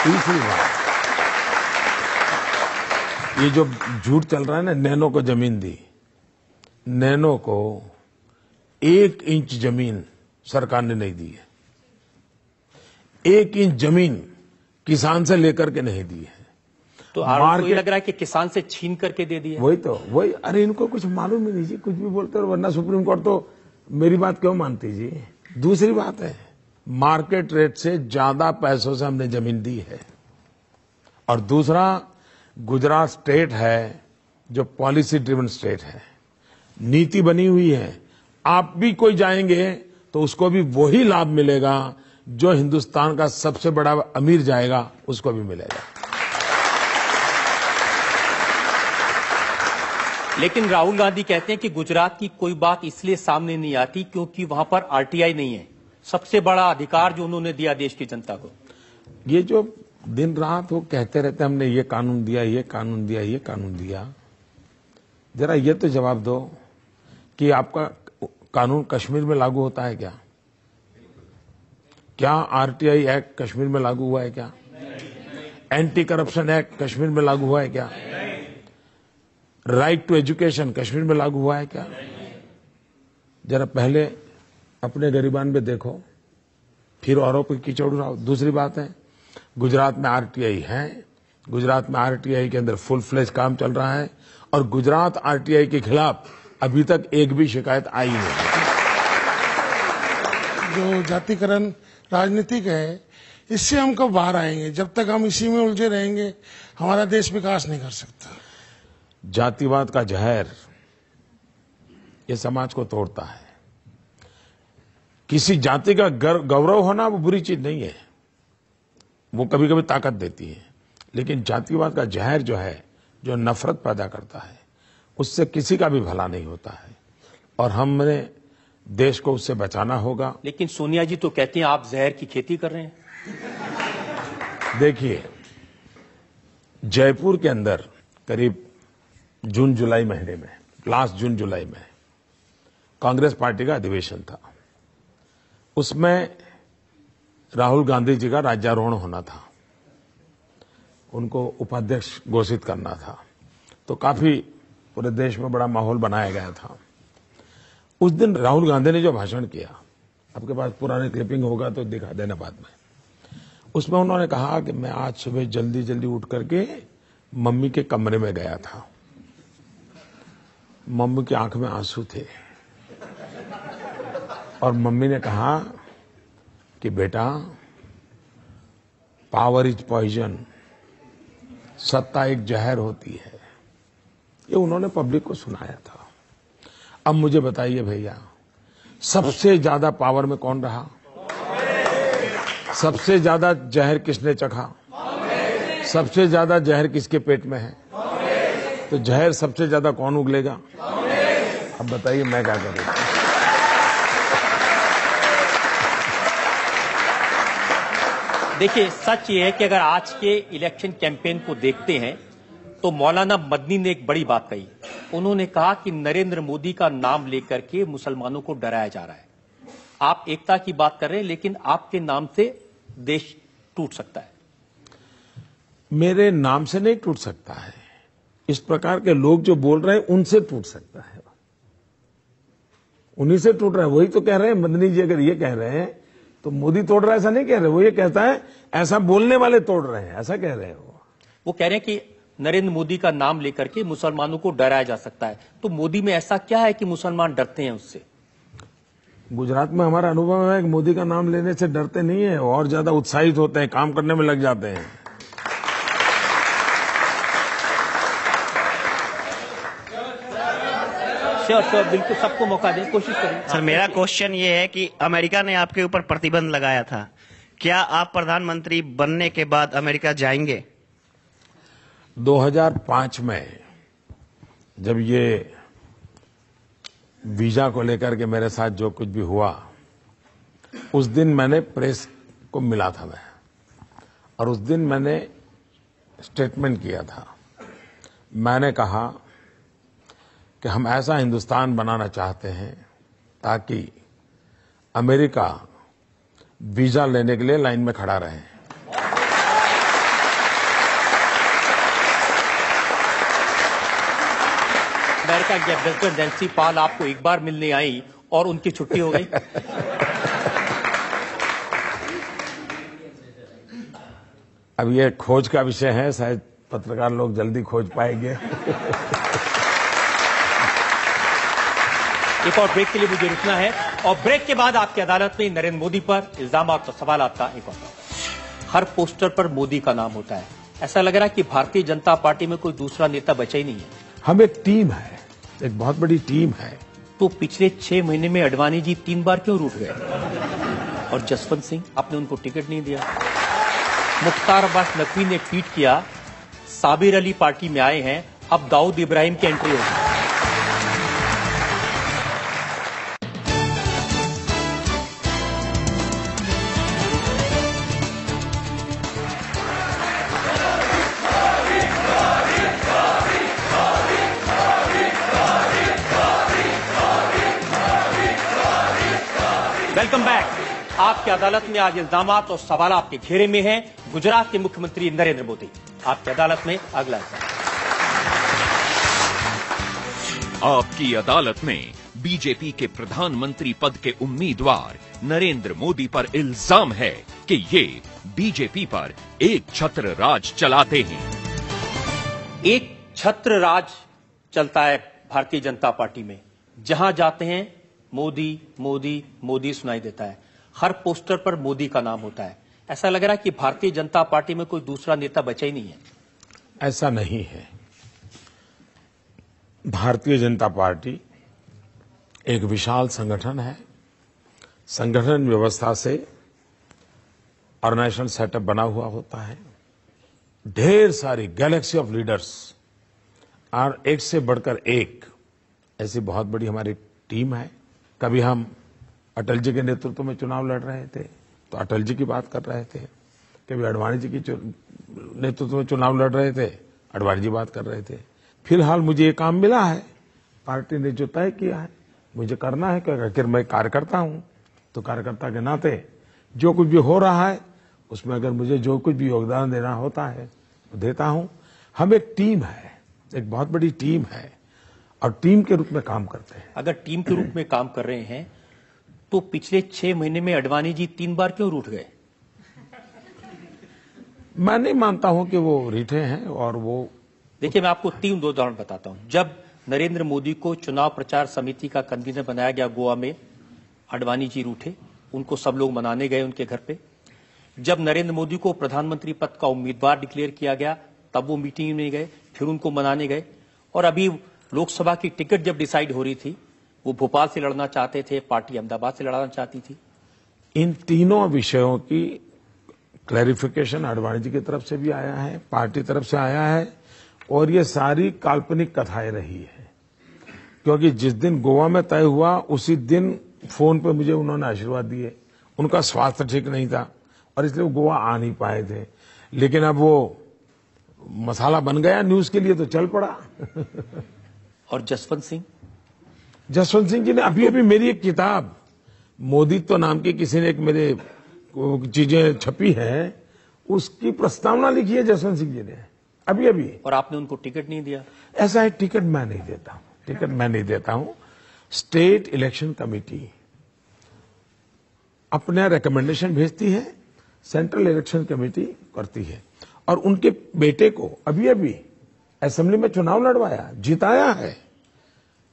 तीसरी बात, ये जो झूठ चल रहा है ना, नैनो को जमीन दी, नैनो को 1 इंच जमीन सरकार ने नहीं दी है। 1 इंच जमीन किसान से लेकर के नहीं दी है। तो आरोप लग रहा है कि किसान से छीन करके दे दिया। वही अरे इनको कुछ मालूम ही नहीं जी, कुछ भी बोलते हो, वरना सुप्रीम कोर्ट तो मेरी बात क्यों मानती जी। दूसरी बात है, मार्केट रेट से ज्यादा पैसों से हमने जमीन दी है। और दूसरा, गुजरात स्टेट है जो पॉलिसी ड्रिवन स्टेट है, नीति बनी हुई है। आप भी कोई जाएंगे तो उसको भी वही लाभ मिलेगा जो हिंदुस्तान का सबसे बड़ा अमीर जाएगा उसको भी मिलेगा। लेकिन राहुल गांधी कहते हैं कि गुजरात की कोई बात इसलिए सामने नहीं आती क्योंकि वहां पर आरटीआई नहीं है। सबसे बड़ा अधिकार जो उन्होंने दिया देश की जनता को। ये जो दिन रात वो कहते रहते हमने ये कानून दिया, ये कानून दिया, ये कानून दिया, जरा ये तो जवाब दो कि आपका कानून कश्मीर में लागू होता है क्या? क्या आरटीआई एक्ट कश्मीर में लागू हुआ है क्या? एंटी करप्शन एक्ट कश्मीर में लागू हुआ है क्या? राइट टू एजुकेशन कश्मीर में लागू हुआ है क्या? जरा पहले अपने गरिबान में देखो, फिर औरों पर कीचड़ उड़ाओ। दूसरी बात है, गुजरात में आरटीआई है, गुजरात में आरटीआई के अंदर फुल फ्लेज काम चल रहा है, और गुजरात आरटीआई के खिलाफ अभी तक एक भी शिकायत आई नहीं। जो जातिकरण राजनीतिक है, इससे हम कब बाहर आएंगे? जब तक हम इसी में उलझे रहेंगे हमारा देश विकास नहीं कर सकता। जातिवाद का जहर ये समाज को तोड़ता है। किसी जाति का गौरव होना वो बुरी चीज नहीं है, वो कभी कभी ताकत देती है, लेकिन जातिवाद का जहर जो है, जो नफरत पैदा करता है, उससे किसी का भी भला नहीं होता है, और हमने देश को उससे बचाना होगा। लेकिन सोनिया जी तो कहती हैं आप जहर की खेती कर रहे हैं। देखिए, जयपुर के अंदर करीब जून जुलाई महीने में, लास्ट जून जुलाई में कांग्रेस पार्टी का अधिवेशन था। उसमें राहुल गांधी जी का राज्यारोहण होना था, उनको उपाध्यक्ष घोषित करना था, तो काफी पूरे देश में बड़ा माहौल बनाया गया था। उस दिन राहुल गांधी ने जो भाषण किया, आपके पास पुराने क्लिपिंग होगा तो दिखा देना बाद में, उसमें उन्होंने कहा कि मैं आज सुबह जल्दी जल्दी उठ करके मम्मी के कमरे में गया था, मम्मी की आंख में आंसू थे। और मम्मी ने कहा कि बेटा, पावर इज पॉइजन, सत्ता एक जहर होती है। ये उन्होंने पब्लिक को सुनाया था। अब मुझे बताइए भैया, सबसे ज्यादा पावर में कौन रहा? सबसे ज्यादा जहर किसने चखा? सबसे ज्यादा जहर किसके पेट में है? तो जहर सबसे ज्यादा कौन उगलेगा? अब बताइए मैं क्या करूं? देखिए, सच ये है कि अगर आज के इलेक्शन कैंपेन को देखते हैं तो मौलाना मदनी ने एक बड़ी बात कही। उन्होंने कहा कि नरेंद्र मोदी का नाम लेकर के मुसलमानों को डराया जा रहा है। आप एकता की बात कर रहे हैं, लेकिन आपके नाम से देश टूट सकता है। मेरे नाम से नहीं टूट सकता है। इस प्रकार के लोग जो बोल रहे हैं उनसे टूट सकता है, उन्हीं से टूट रहा है। वही तो कह रहे हैं मदनी जी, अगर ये कह रहे हैं तो मोदी तोड़ रहा है ऐसा नहीं कह रहे। वो ये कहता है ऐसा बोलने वाले तोड़ रहे हैं, ऐसा कह रहे हैं। वो कह रहे हैं कि नरेंद्र मोदी का नाम लेकर के मुसलमानों को डराया जा सकता है। तो मोदी में ऐसा क्या है कि मुसलमान डरते हैं उससे? गुजरात में हमारा अनुभव है कि मोदी का नाम लेने से डरते नहीं है, और ज्यादा उत्साहित होते हैं, काम करने में लग जाते हैं। श्योर, बिल्कुल, सबको मौका दें, कोशिश करें। सर, मेरा क्वेश्चन ये है कि अमेरिका ने आपके ऊपर प्रतिबंध लगाया था, क्या आप प्रधानमंत्री बनने के बाद अमेरिका जाएंगे? 2005 में जब ये वीजा को लेकर के मेरे साथ जो कुछ भी हुआ, उस दिन मैंने प्रेस को मिला था मैं, और उस दिन मैंने स्टेटमेंट किया था। मैंने कहा कि हम ऐसा हिंदुस्तान बनाना चाहते हैं ताकि अमेरिका वीजा लेने के लिए लाइन में खड़ा रहे। अमेरिका के प्रेसिडेंट नैन्सी पॉल आपको एक बार मिलने आई और उनकी छुट्टी हो गई। अब ये खोज का विषय है, शायद पत्रकार लोग जल्दी खोज पाएंगे। एक और ब्रेक के लिए मुझे रुकना है, और ब्रेक के बाद आपकी अदालत में नरेंद्र मोदी पर इल्जाम और सवाल का एक और। हर पोस्टर पर मोदी का नाम होता है। ऐसा लग रहा है कि भारतीय जनता पार्टी में कोई दूसरा नेता बचा ही नहीं है। हम एक टीम है, एक बहुत बड़ी टीम है। तो पिछले 6 महीने में अडवाणी जी 3 बार क्यों रूठ गए? और जसवंत सिंह, आपने उनको टिकट नहीं दिया। मुख्तार अब्बास नकवी ने ट्वीट किया, साबिर अली पार्टी में आए हैं, अब दाऊद इब्राहिम की एंट्री होगी। Welcome back. आपकी अदालत में आज इल्जाम और सवाल आपके घेरे में हैं। गुजरात के मुख्यमंत्री नरेंद्र मोदी आपकी अदालत में अगला इल्जाम। आपकी अदालत में बीजेपी के प्रधानमंत्री पद के उम्मीदवार नरेंद्र मोदी पर इल्जाम है कि ये बीजेपी पर एक छत्र राज चलाते हैं। एक छत्र राज चलता है भारतीय जनता पार्टी में। जहां जाते हैं मोदी मोदी मोदी सुनाई देता है। हर पोस्टर पर मोदी का नाम होता है। ऐसा लग रहा है कि भारतीय जनता पार्टी में कोई दूसरा नेता बचा ही नहीं है। ऐसा नहीं है। भारतीय जनता पार्टी एक विशाल संगठन है। संगठन व्यवस्था से ऑर्गेनाइजेशन सेटअप बना हुआ होता है। ढेर सारी गैलेक्सी ऑफ लीडर्स और एक से बढ़कर एक ऐसी बहुत बड़ी हमारी टीम है। कभी हम अटल जी के नेतृत्व में चुनाव लड़ रहे थे तो अटल जी की बात कर रहे थे, कभी अडवाणी जी की नेतृत्व में चुनाव लड़ रहे थे, अडवाणी जी बात कर रहे थे। फिलहाल मुझे ये काम मिला है, पार्टी ने जो तय किया है मुझे करना है, क्योंकि आखिर मैं कार्यकर्ता हूं, तो कार्यकर्ता के नाते जो कुछ भी हो रहा है उसमें अगर मुझे जो कुछ भी योगदान देना होता है तो देता हूं। हम एक टीम है, एक बहुत बड़ी टीम है और टीम के रूप में काम करते हैं। अगर टीम के रूप में काम कर रहे हैं तो पिछले 6 महीने में अडवाणी जी 3 बार क्यों रूठ गए? मैं नहीं मानता हूं कि वो रीठे हैं। और वो देखिए, मैं आपको 3 उदाहरण बताता हूं। जब नरेंद्र मोदी को चुनाव प्रचार समिति का कन्वीनर बनाया गया गोवा में, आडवाणी जी रूठे, उनको सब लोग मनाने गए उनके घर पे। जब नरेंद्र मोदी को प्रधानमंत्री पद का उम्मीदवार डिक्लेयर किया गया तब वो मीटिंग में गए, फिर उनको मनाने गए। और अभी लोकसभा की टिकट जब डिसाइड हो रही थी, वो भोपाल से लड़ना चाहते थे, पार्टी अहमदाबाद से लड़ना चाहती थी। इन तीनों विषयों की क्लैरिफिकेशन आडवाणी जी की तरफ से भी आया है, पार्टी तरफ से आया है, और ये सारी काल्पनिक कथाएं रही है। क्योंकि जिस दिन गोवा में तय हुआ उसी दिन फोन पे मुझे उन्होंने आशीर्वाद दिए। उनका स्वास्थ्य ठीक नहीं था और इसलिए वो गोवा आ नहीं पाए थे, लेकिन अब वो मसाला बन गया न्यूज के लिए तो चल पड़ा। और जसवंत सिंह जी ने अभी अभी मेरी एक किताब मोदीत्व नाम की किसी ने एक मेरे चीजें छपी है, उसकी प्रस्तावना लिखी है जसवंत सिंह जी ने अभी अभी। और आपने उनको टिकट नहीं दिया? ऐसा है, टिकट मैं नहीं देता हूं। स्टेट इलेक्शन कमेटी अपना रिकमेंडेशन भेजती है, सेंट्रल इलेक्शन कमेटी करती है। और उनके बेटे को अभी अभी असेंबली में चुनाव लड़वाया, जिताया है।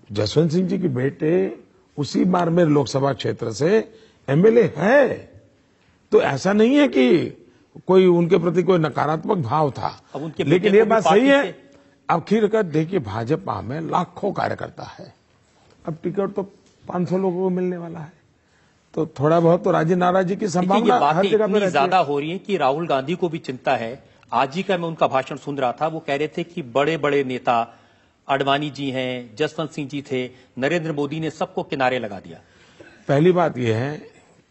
जसवंत सिंह जी के बेटे उसी बाड़मेर लोकसभा क्षेत्र से एमएलए है। तो ऐसा नहीं है कि कोई उनके प्रति कोई नकारात्मक भाव था, लेकिन ये बात सही है। आखिरकार देखिए, भाजपा में लाखों कार्यकर्ता है, अब टिकट तो 500 लोगों को मिलने वाला है, तो थोड़ा बहुत तो राजी नाराजी की संभावना हर जगह पे ज्यादा हो रही है कि राहुल गांधी को भी चिंता है। आज ही का मैं उनका भाषण सुन रहा था, वो कह रहे थे कि बड़े बड़े नेता आडवाणी जी हैं, जसवंत सिंह जी थे, नरेंद्र मोदी ने सबको किनारे लगा दिया। पहली बात यह है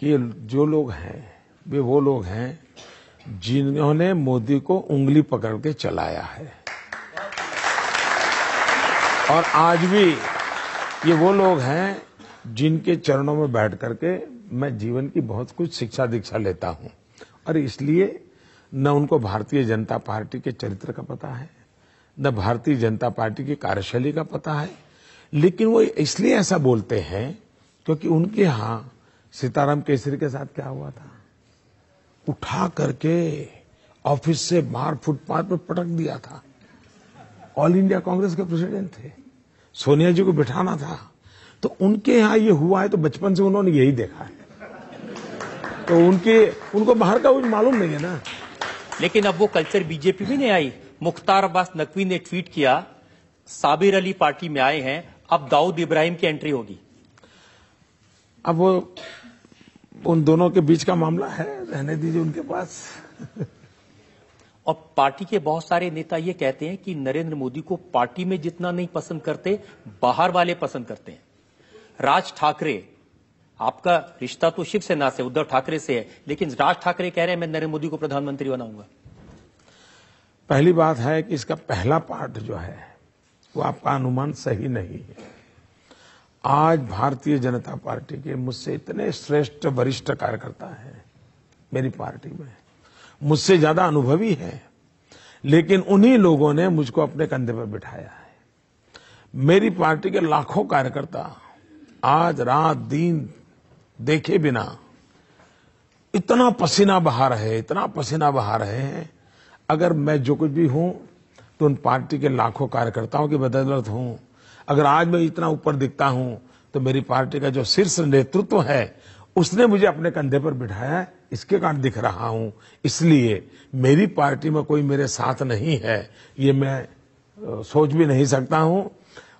कि जो लोग हैं वे वो लोग हैं जिन्होंने मोदी को उंगली पकड़ के चलाया है, और आज भी ये वो लोग हैं जिनके चरणों में बैठ करके मैं जीवन की बहुत कुछ शिक्षा दीक्षा लेता हूं। और इसलिए न उनको भारतीय जनता पार्टी के चरित्र का पता है, न भारतीय जनता पार्टी की कार्यशैली का पता है, लेकिन वो इसलिए ऐसा बोलते हैं क्योंकि उनके यहां सीताराम केसरी के साथ क्या हुआ था, उठा करके ऑफिस से बाहर फुटपाथ पर पटक दिया था। ऑल इंडिया कांग्रेस के प्रेसिडेंट थे, सोनिया जी को बिठाना था, तो उनके यहां ये हुआ है तो बचपन से उन्होंने यही देखा है, तो उनको बाहर का कुछ मालूम नहीं है ना। लेकिन अब वो कल्चर बीजेपी में नहीं आई। मुख्तार अब्बास नकवी ने ट्वीट किया, साबिर अली पार्टी में आए हैं, अब दाऊद इब्राहिम की एंट्री होगी। अब वो उन दोनों के बीच का मामला है, रहने दीजिए उनके पास। और पार्टी के बहुत सारे नेता ये कहते हैं कि नरेंद्र मोदी को पार्टी में जितना नहीं पसंद करते, बाहर वाले पसंद करते हैं। राज ठाकरे, आपका रिश्ता तो शिवसेना से, उद्धव ठाकरे से है, लेकिन राज ठाकरे कह रहे हैं मैं नरेंद्र मोदी को प्रधानमंत्री बनाऊंगा। पहली बात है कि इसका पहला पार्ट जो है वो आपका अनुमान सही नहीं है। आज भारतीय जनता पार्टी के मुझसे इतने श्रेष्ठ वरिष्ठ कार्यकर्ता हैं मेरी पार्टी में, मुझसे ज्यादा अनुभवी है, लेकिन उन्हीं लोगों ने मुझको अपने कंधे पर बिठाया है। मेरी पार्टी के लाखों कार्यकर्ता आज रात दिन देखे बिना इतना पसीना बहा रहे हैं। अगर मैं जो कुछ भी हूं तो उन पार्टी के लाखों कार्यकर्ताओं की बदौलत हूं। अगर आज मैं इतना ऊपर दिखता हूं तो मेरी पार्टी का जो शीर्ष नेतृत्व है उसने मुझे अपने कंधे पर बिठाया है, इसके कारण दिख रहा हूं। इसलिए मेरी पार्टी में कोई मेरे साथ नहीं है, ये मैं सोच भी नहीं सकता हूं।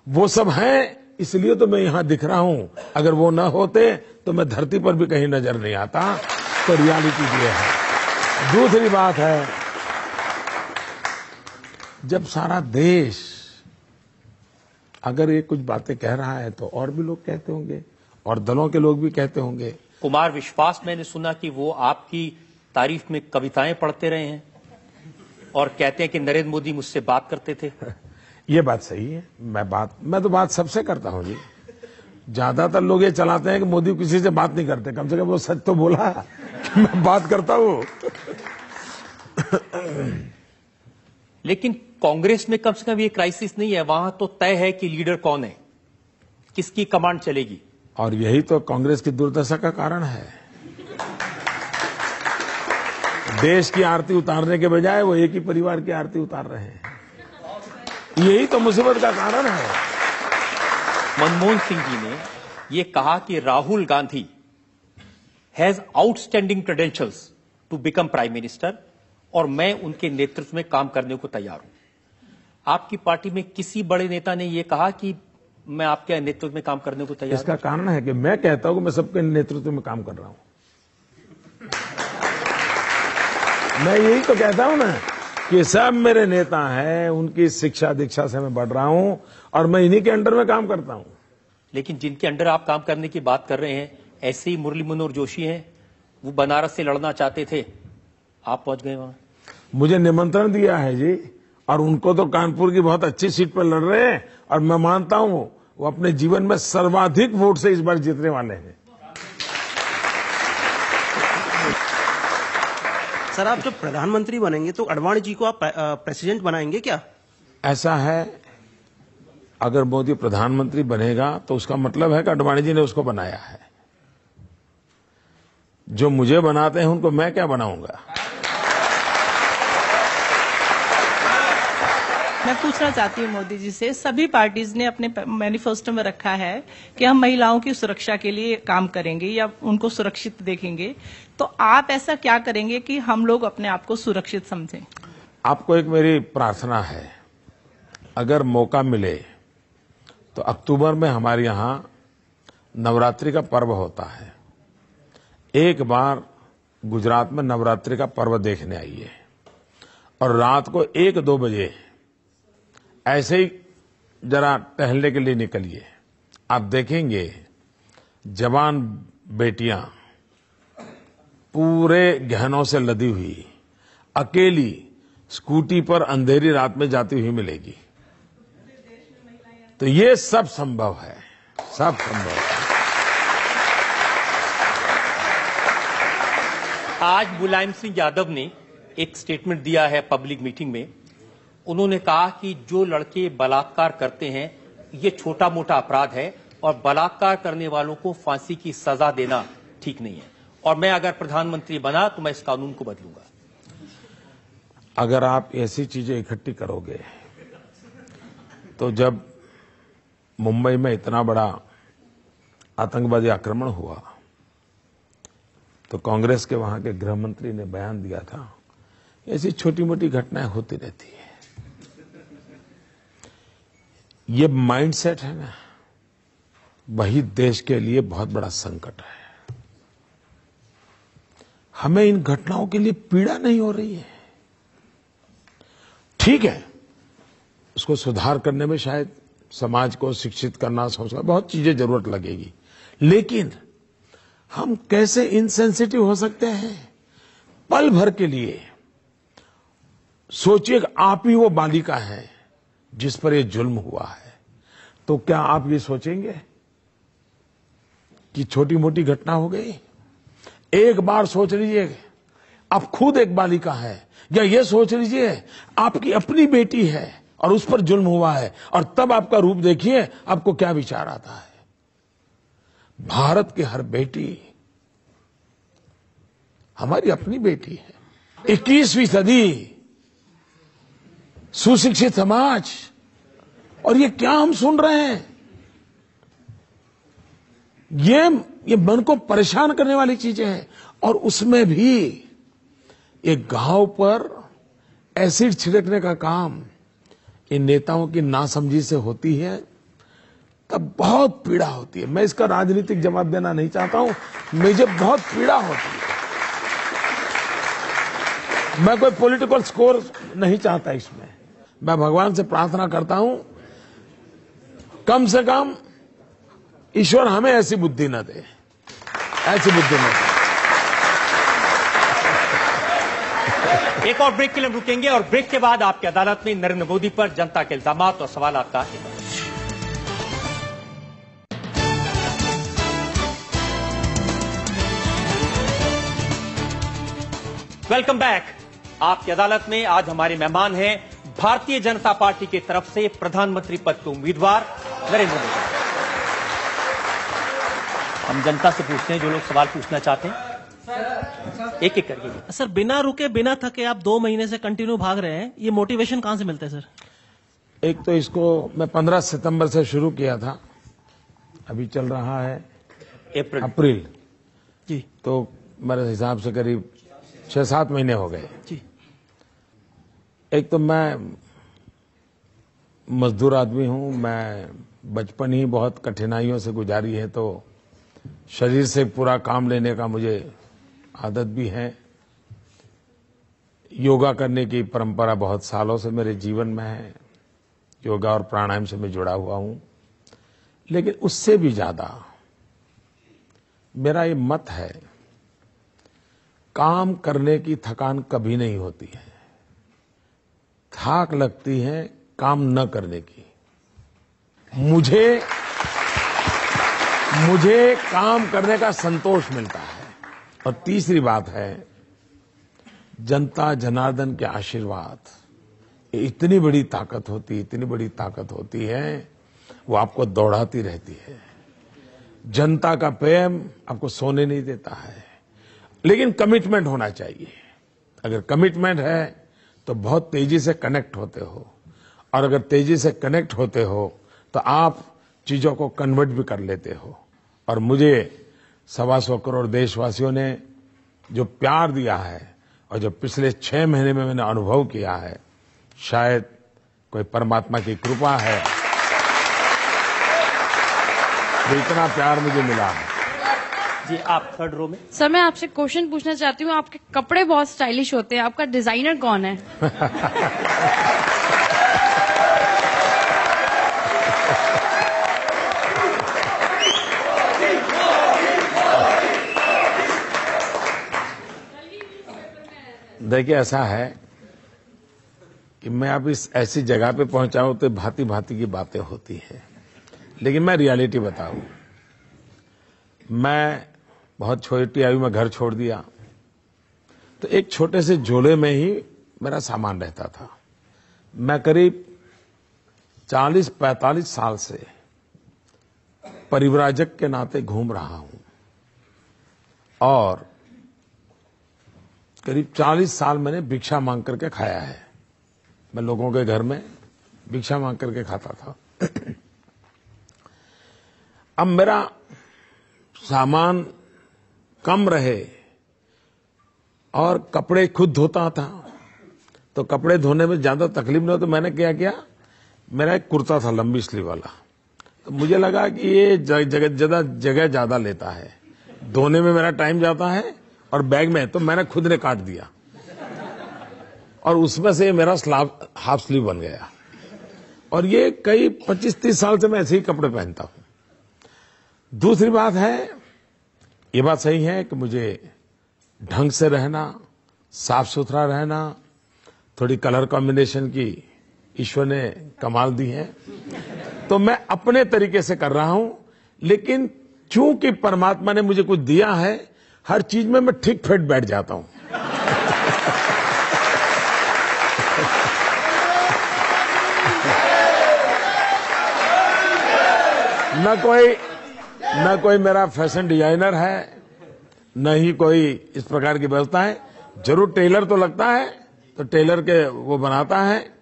वो सब हैं, इसलिए तो मैं यहां दिख रहा हूं। अगर वो न होते तो मैं धरती पर भी कहीं नजर नहीं आता। तो रियलिटी ये है। दूसरी बात है, जब सारा देश अगर ये कुछ बातें कह रहा है तो और भी लोग कहते होंगे, और दलों के लोग भी कहते होंगे। कुमार विश्वास, मैंने सुना कि वो आपकी तारीफ में कविताएं पढ़ते रहे हैं और कहते हैं कि नरेंद्र मोदी मुझसे बात करते थे। ये बात सही है, मैं तो बात सबसे करता हूं जी। ज्यादातर लोग ये चलाते हैं कि मोदी किसी से बात नहीं करते, कम से कम वो सच तो बोला कि मैं बात करता हूं। लेकिन कांग्रेस में कम से कम ये क्राइसिस नहीं है, वहां तो तय है कि लीडर कौन है, किसकी कमांड चलेगी। और यही तो कांग्रेस की दुर्दशा का कारण है। देश की आरती उतारने के बजाय वो एक ही परिवार की आरती उतार रहे हैं, यही तो मुसीबत का कारण है। मनमोहन सिंह जी ने ये कहा कि Rahul Gandhi has outstanding credentials to become prime minister और मैं उनके नेतृत्व में काम करने को तैयार हूं। आपकी पार्टी में किसी बड़े नेता ने यह कहा कि मैं आपके नेतृत्व में काम करने को तैयार? इसका कारण है कि मैं कहता हूं कि मैं सबके नेतृत्व में काम कर रहा हूं। मैं यही तो कहता हूं ना कि सब मेरे नेता हैं, उनकी शिक्षा दीक्षा से मैं बढ़ रहा हूं और मैं इन्हीं के अंडर में काम करता हूं। लेकिन जिनके अंडर आप काम करने की बात कर रहे हैं, ऐसे ही मुरली मनोहर जोशी हैं, वो बनारस से लड़ना चाहते थे, आप पहुंच गए वहां। मुझे निमंत्रण दिया है जी, और उनको तो कानपुर की बहुत अच्छी सीट पर लड़ रहे हैं और मैं मानता हूं वो अपने जीवन में सर्वाधिक वोट से इस बार जीतने वाले हैं। सर, आप जब प्रधानमंत्री बनेंगे तो अडवाणी जी को आप प्रेसिडेंट बनाएंगे क्या? ऐसा है, अगर मोदी प्रधानमंत्री बनेगा तो उसका मतलब है कि अडवाणी जी ने उसको बनाया है। जो मुझे बनाते हैं उनको मैं क्या बनाऊंगा? मैं पूछना चाहती हूँ मोदी जी से, सभी पार्टीज ने अपने मैनिफेस्टो में रखा है कि हम महिलाओं की सुरक्षा के लिए काम करेंगे या उनको सुरक्षित देखेंगे, तो आप ऐसा क्या करेंगे कि हम लोग अपने आप को सुरक्षित समझें? आपको एक मेरी प्रार्थना है, अगर मौका मिले तो अक्टूबर में हमारे यहां नवरात्रि का पर्व होता है। एक बार गुजरात में नवरात्रि का पर्व देखने आइए और रात को 1-2 बजे ऐसे ही जरा टहलने के लिए निकलिए। आप देखेंगे जवान बेटियां पूरे गहनों से लदी हुई अकेली स्कूटी पर अंधेरी रात में जाती हुई मिलेगी। तो ये सब संभव है, सब संभव है। आज मुलायम सिंह यादव ने एक स्टेटमेंट दिया है पब्लिक मीटिंग में। उन्होंने कहा कि जो लड़के बलात्कार करते हैं ये छोटा मोटा अपराध है और बलात्कार करने वालों को फांसी की सजा देना ठीक नहीं है, और मैं अगर प्रधानमंत्री बना तो मैं इस कानून को बदलूंगा। अगर आप ऐसी चीजें इकट्ठी करोगे तो जब मुंबई में इतना बड़ा आतंकवादी आक्रमण हुआ तो कांग्रेस के वहां के गृह मंत्री ने बयान दिया था, ऐसी छोटी मोटी घटनाएं होती रहती है। ये माइंडसेट है ना, वही देश के लिए बहुत बड़ा संकट है। हमें इन घटनाओं के लिए पीड़ा नहीं हो रही है। ठीक है, उसको सुधार करने में शायद समाज को शिक्षित करना, संस्कार, बहुत चीजें जरूरत लगेगी, लेकिन हम कैसे इनसेंसिटिव हो सकते हैं? पल भर के लिए सोचिए कि आप ही वो बालिका है जिस पर ये जुल्म हुआ है, तो क्या आप ये सोचेंगे कि छोटी मोटी घटना हो गई? एक बार सोच लीजिए आप खुद एक बालिका है, या ये सोच लीजिए आपकी अपनी बेटी है और उस पर जुल्म हुआ है, और तब आपका रूप देखिए आपको क्या विचार आता है। भारत की हर बेटी हमारी अपनी बेटी है। 21वीं सदी, सुशिक्षित समाज, और ये क्या हम सुन रहे हैं? ये मन को परेशान करने वाली चीजें हैं। और उसमें भी एक गांव पर एसिड छिड़कने का काम इन नेताओं की नासमझी से होती है, तब बहुत पीड़ा होती है। मैं इसका राजनीतिक जवाब देना नहीं चाहता हूं, मुझे बहुत पीड़ा होती है। मैं कोई पॉलिटिकल स्कोर नहीं चाहता इसमें। मैं भगवान से प्रार्थना करता हूं कम से कम ईश्वर हमें ऐसी बुद्धि न दे, ऐसी बुद्धि न दे। एक और ब्रेक के लिए रुकेंगे और ब्रेक के बाद आपकी अदालत में नरेंद्र मोदी पर जनता के इल्जामात और सवालात का हिस्सा। Welcome back. आपकी अदालत में आज हमारे मेहमान हैं भारतीय जनता पार्टी की तरफ से प्रधानमंत्री पद के उम्मीदवार नरेंद्र मोदी। हम जनता से पूछते हैं जो लोग सवाल पूछना चाहते हैं, एक एक करके। सर, बिना रुके बिना थके आप 2 महीने से कंटिन्यू भाग रहे हैं, ये मोटिवेशन कहां से मिलता है सर? एक तो इसको मैं 15 सितंबर से शुरू किया था अभी चल रहा है अप्रैल जी, तो मेरे हिसाब से करीब 6-7 महीने हो गए जी। एक तो मैं मजदूर आदमी हूं, मैं बचपन ही बहुत कठिनाइयों से गुजारी है, तो शरीर से पूरा काम लेने का मुझे आदत भी है। योगा करने की परंपरा बहुत सालों से मेरे जीवन में है, योगा और प्राणायाम से मैं जुड़ा हुआ हूं। लेकिन उससे भी ज्यादा मेरा ये मत है, काम करने की थकान कभी नहीं होती है, थाक लगती है काम न करने की। मुझे काम करने का संतोष मिलता है। और तीसरी बात है, जनता जनार्दन के आशीर्वाद, इतनी बड़ी ताकत होती है, वो आपको दौड़ाती रहती है। जनता का प्रेम आपको सोने नहीं देता है, लेकिन कमिटमेंट होना चाहिए। अगर कमिटमेंट है तो बहुत तेजी से कनेक्ट होते हो, और अगर तेजी से कनेक्ट होते हो तो आप चीजों को कन्वर्ट भी कर लेते हो। और मुझे 125 करोड़ देशवासियों ने जो प्यार दिया है और जो पिछले 6 महीने में मैंने अनुभव किया है, शायद कोई परमात्मा की कृपा है, जो इतना प्यार मुझे मिला है। जी, आप थर्ड रो में। सर, मैं आपसे क्वेश्चन पूछना चाहती हूँ, आपके कपड़े बहुत स्टाइलिश होते हैं, आपका डिजाइनर कौन है? देखिए, ऐसा है कि मैं अब इस ऐसी जगह पे पहुंचा हूं तो भांति भांति की बातें होती हैं, लेकिन मैं रियलिटी बताऊं। मैं बहुत छोटी आयु में घर छोड़ दिया, तो एक छोटे से झोले में ही मेरा सामान रहता था। मैं करीब 40-45 साल से परिव्राजक के नाते घूम रहा हूं, और करीब 40 साल मैंने भिक्षा मांग करके खाया है। मैं लोगों के घर में भिक्षा मांग करके खाता था। अब मेरा सामान कम रहे और कपड़े खुद धोता था, तो कपड़े धोने में ज्यादा तकलीफ नहीं हो, तो मैंने क्या किया, मेरा एक कुर्ता था लंबी स्लीव वाला, तो मुझे लगा कि ये जगह ज्यादा लेता है, धोने में मेरा टाइम जाता है और बैग में, तो मैंने खुद ने काट दिया और उसमें से मेरा हाफ स्लीव बन गया। और ये कई 25-30 साल से मैं ऐसे ही कपड़े पहनता हूं। दूसरी बात है, ये बात सही है कि मुझे ढंग से रहना, साफ सुथरा रहना, थोड़ी कलर कॉम्बिनेशन की ईश्वर ने कमाल दी है, तो मैं अपने तरीके से कर रहा हूं। लेकिन चूंकि परमात्मा ने मुझे कुछ दिया है, हर चीज में मैं ठीक फिट बैठ जाता हूं। न कोई मेरा फैशन डिजाइनर है, न ही कोई इस प्रकार की व्यवस्था है। जरूर टेलर तो लगता है, तो टेलर के वो बनाता है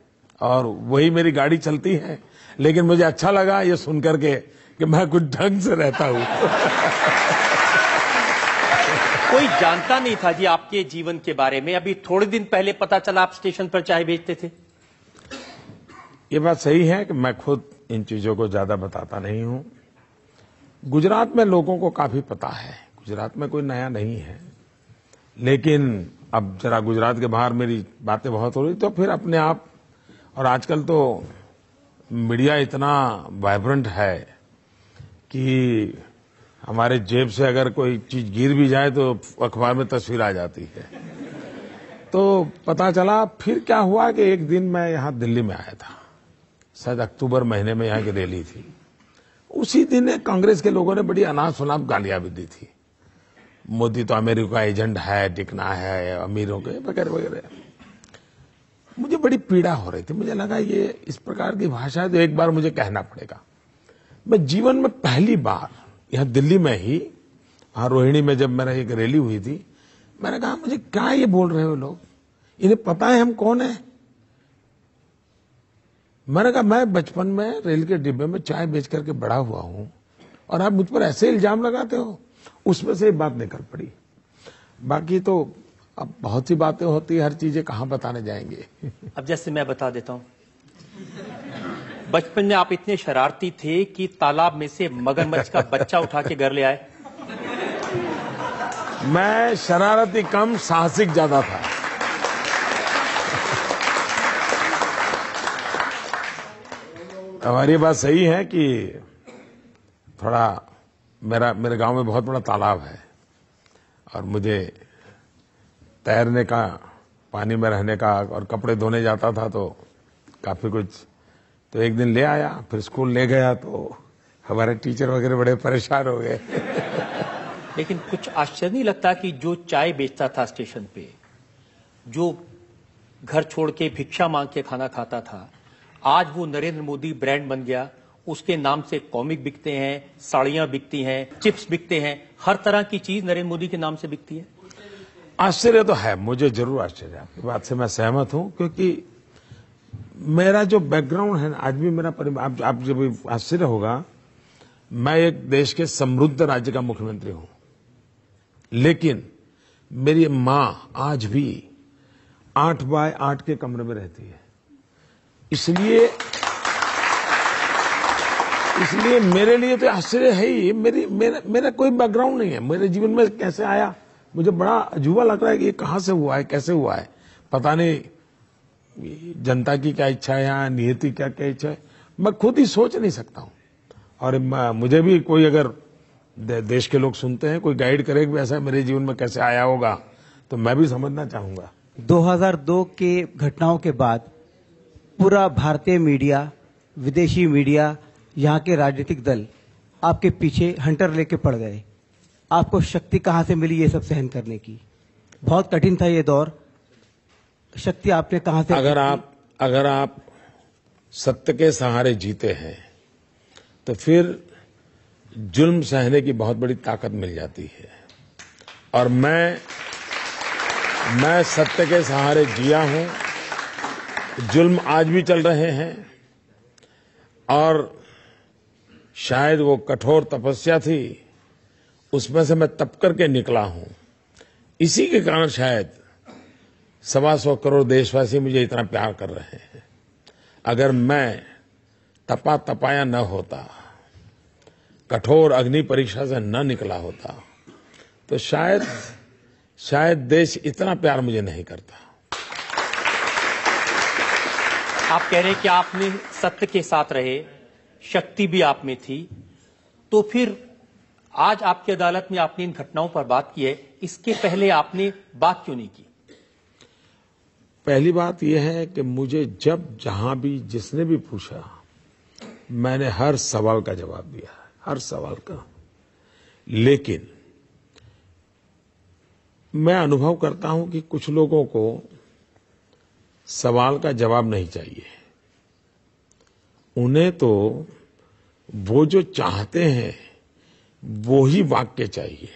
और वही मेरी गाड़ी चलती है। लेकिन मुझे अच्छा लगा ये सुनकर के कि मैं कुछ ढंग से रहता हूं। कोई जानता नहीं था जी आपके जीवन के बारे में, अभी थोड़े दिन पहले पता चला आप स्टेशन पर चाय बेचते थे। ये बात सही है कि मैं खुद इन चीजों को ज्यादा बताता नहीं हूं। गुजरात में लोगों को काफी पता है, गुजरात में कोई नया नहीं है। लेकिन अब जरा गुजरात के बाहर मेरी बातें बहुत हो रही, तो फिर अपने आप, और आजकल तो मीडिया इतना वाइब्रेंट है कि हमारे जेब से अगर कोई चीज गिर भी जाए तो अखबार में तस्वीर आ जाती है। तो पता चला, फिर क्या हुआ कि एक दिन मैं यहां दिल्ली में आया था, शायद अक्टूबर महीने में यहाँ की रैली थी। उसी दिन कांग्रेस के लोगों ने बड़ी अनाप शनाप गालियां भी दी थी। मोदी तो अमेरिका का एजेंट है, टिकना है अमीरों के, वगैरह वगैरह। मुझे बड़ी पीड़ा हो रही थी, मुझे लगा ये इस प्रकार की भाषा है तो एक बार मुझे कहना पड़ेगा। मैं जीवन में पहली बार यहां दिल्ली में ही, वहां रोहिणी में जब मेरा एक रैली हुई थी, मैंने कहा मुझे क्या ये बोल रहे हो लोग, इन्हें पता है हम कौन है। मैंने कहा मैं बचपन में रेल के डिब्बे में चाय बेच करके बड़ा हुआ हूं और आप मुझ पर ऐसे इल्जाम लगाते हो, उसमें से एक बात निकल पड़ी। बाकी तो अब बहुत सी बातें होती है, हर चीजें कहाँ बताने जाएंगे। अब जैसे मैं बता देता हूं, बचपन में आप इतने शरारती थे कि तालाब में से मगरमच्छ का बच्चा उठा के घर ले आए। मैं शरारती कम, साहसिक ज्यादा था। हमारी बात सही है कि थोड़ा मेरे गांव में बहुत बड़ा तालाब है और मुझे तैरने का, पानी में रहने का और कपड़े धोने जाता था तो काफी कुछ। तो एक दिन ले आया, फिर स्कूल ले गया तो हमारे टीचर वगैरह बड़े परेशान हो गए। लेकिन कुछ आश्चर्य नहीं लगता कि जो चाय बेचता था स्टेशन पे, जो घर छोड़ के भिक्षा मांग के खाना खाता था, आज वो नरेंद्र मोदी ब्रांड बन गया। उसके नाम से कॉमिक बिकते हैं, साड़ियां बिकती हैं, चिप्स बिकते हैं, हर तरह की चीज नरेंद्र मोदी के नाम से बिकती है। आश्चर्य तो है, मुझे जरूर आश्चर्य है। आपकी बात से मैं सहमत हूं, क्योंकि मेरा जो बैकग्राउंड है आज भी मेरा आप जब आश्चर्य होगा, मैं एक देश के समृद्ध राज्य का मुख्यमंत्री हूं, लेकिन मेरी मां आज भी 8 बाय 8 के कमरे में रहती है। इसलिए मेरे लिए तो आश्चर्य है ही। मेरा कोई बैकग्राउंड नहीं है, मेरे जीवन में कैसे आया मुझे बड़ा अजूबा लग रहा है कि ये कहां से हुआ है, कैसे हुआ है, पता नहीं। जनता की क्या इच्छा है या नियति क्या क्या इच्छा है, मैं खुद ही सोच नहीं सकता हूं। और मुझे भी कोई अगर देश के लोग सुनते हैं, कोई गाइड करे कि ऐसा मेरे जीवन में कैसे आया होगा, तो मैं भी समझना चाहूंगा। 2002 के घटनाओं के बाद पूरा भारतीय मीडिया, विदेशी मीडिया, यहाँ के राजनीतिक दल आपके पीछे हंटर लेके पड़ गए। आपको शक्ति कहाँ से मिली ये सब सहन करने की? बहुत कठिन था ये दौर, शक्ति आपने कहाँ से? अगर आप सत्य के सहारे जीते हैं तो फिर जुल्म सहने की बहुत बड़ी ताकत मिल जाती है। और मैं सत्य के सहारे जिया हूं। जुल्म आज भी चल रहे हैं और शायद वो कठोर तपस्या थी, उसमें से मैं तप करके निकला हूं। इसी के कारण शायद 125 करोड़ देशवासी मुझे इतना प्यार कर रहे हैं। अगर मैं तपाया न होता, कठोर अग्नि परीक्षा से न निकला होता, तो शायद देश इतना प्यार मुझे नहीं करता। आप कह रहे हैं कि आपने सत्य के साथ रहे, शक्ति भी आप में थी, तो फिर आज आपकी अदालत में आपने इन घटनाओं पर बात की है, इसके पहले आपने बात क्यों नहीं की? पहली बात यह है कि मुझे जब जहां भी जिसने भी पूछा, मैंने हर सवाल का जवाब दिया, हर सवाल का। लेकिन मैं अनुभव करता हूं कि कुछ लोगों को सवाल का जवाब नहीं चाहिए, उन्हें तो वो जो चाहते हैं वो ही वाक्य चाहिए।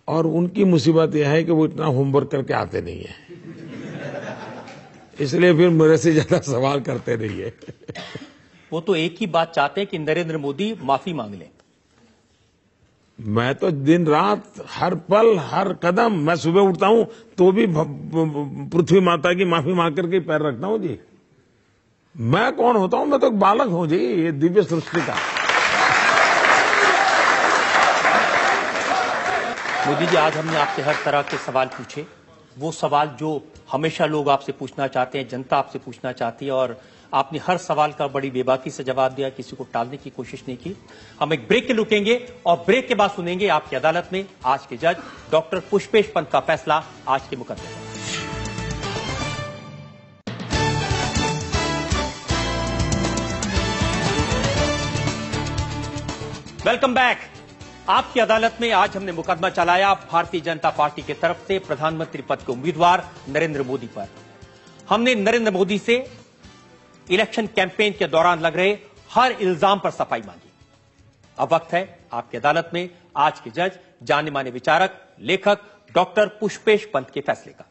और उनकी मुसीबत यह है कि वो इतना होमवर्क करके आते नहीं है, इसलिए फिर मेरे से ज्यादा सवाल करते नहीं है। वो तो एक ही बात चाहते हैं कि नरेंद्र मोदी माफी मांग लें। मैं तो दिन रात, हर पल, हर कदम, मैं सुबह उठता हूं तो भी पृथ्वी माता की माफी मांग करके पैर रखता हूं जी। मैं कौन होता हूं? मैं तो एक बालक हूं जी, ये दिव्य सृष्टि का। मोदी जी, आज हमने आपसे हर तरह के सवाल पूछे, वो सवाल जो हमेशा लोग आपसे पूछना चाहते हैं, जनता आपसे पूछना चाहती है, और आपने हर सवाल का बड़ी बेबाकी से जवाब दिया, किसी को टालने की कोशिश नहीं की। हम एक ब्रेक के रुकेंगे और ब्रेक के बाद सुनेंगे आपकी अदालत में आज के जज डॉक्टर पुष्पेश पंत का फैसला आज के मुकदमे में। Welcome back. आपकी अदालत में आज हमने मुकदमा चलाया भारतीय जनता पार्टी की तरफ से प्रधानमंत्री पद के उम्मीदवार नरेंद्र मोदी पर। हमने नरेंद्र मोदी से इलेक्शन कैंपेन के दौरान लग रहे हर इल्जाम पर सफाई मांगी। अब वक्त है आपकी अदालत में आज के जज, जाने माने विचारक, लेखक डॉक्टर पुष्पेश पंत के फैसले का।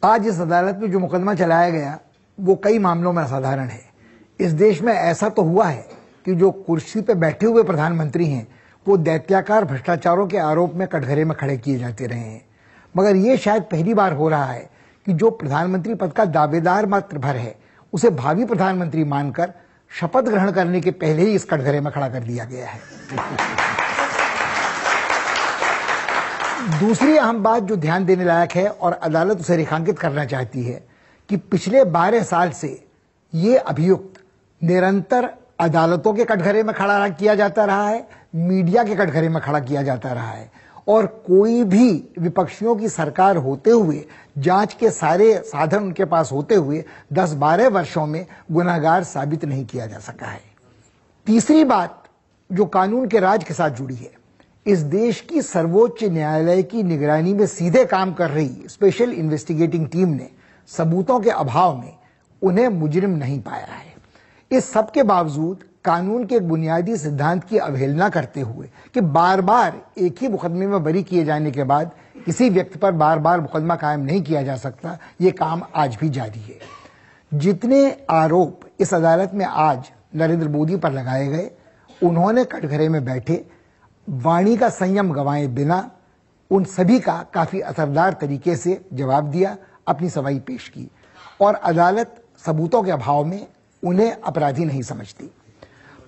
आज इस अदालत में जो मुकदमा चलाया गया वो कई मामलों में असाधारण है। इस देश में ऐसा तो हुआ है कि कि जो कुर्सी पे बैठे हुए प्रधानमंत्री हैं वो दैत्याकार भ्रष्टाचारों के आरोप में कटघरे में खड़े किए जाते रहे हैं। मगर ये शायद पहली बार हो रहा है कि जो प्रधानमंत्री पद का दावेदार मात्र भर है उसे भावी प्रधानमंत्री मानकर शपथ ग्रहण करने के पहले ही इस कटघरे में खड़ा कर दिया गया है। दूसरी अहम बात जो ध्यान देने लायक है और अदालत उसे रेखांकित करना चाहती है कि पिछले 12 साल से ये अभियुक्त निरंतर अदालतों के कटघरे में खड़ा किया जाता रहा है, मीडिया के कटघरे में खड़ा किया जाता रहा है और कोई भी विपक्षियों की सरकार होते हुए, जांच के सारे साधन उनके पास होते हुए 10-12 वर्षों में गुनाहगार साबित नहीं किया जा सका है। तीसरी बात जो कानून के राज के साथ जुड़ी है, इस देश की सर्वोच्च न्यायालय की निगरानी में सीधे काम कर रही स्पेशल इन्वेस्टिगेटिंग टीम ने सबूतों के अभाव में उन्हें मुजरिम नहीं पाया है। इस सब के बावजूद कानून के एक बुनियादी सिद्धांत की अवहेलना करते हुए कि बार बार एक ही मुकदमे में बरी किए जाने के बाद किसी व्यक्ति पर बार बार मुकदमा कायम नहीं किया जा सकता, ये काम आज भी जारी है। जितने आरोप इस अदालत में आज नरेंद्र मोदी पर लगाए गए, उन्होंने कटघरे में बैठे वाणी का संयम गंवाए बिना उन सभी का काफी असरदार तरीके से जवाब दिया, अपनी सफाई पेश की और अदालत सबूतों के अभाव में उन्हें अपराधी नहीं समझती।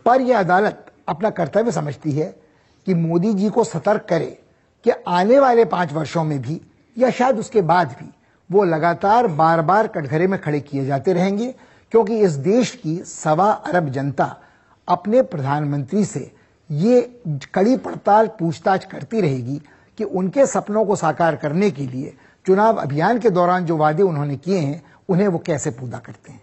पर यह अदालत अपना कर्तव्य समझती है कि मोदी जी को सतर्क करे कि आने वाले 5 वर्षों में भी या शायद उसके बाद भी वो लगातार बार बार कटघरे में खड़े किए जाते रहेंगे, क्योंकि इस देश की 1.25 अरब जनता अपने प्रधानमंत्री से ये कड़ी पड़ताल पूछताछ करती रहेगी कि उनके सपनों को साकार करने के लिए चुनाव अभियान के दौरान जो वादे उन्होंने किए हैं उन्हें वो कैसे पूरा करते हैं।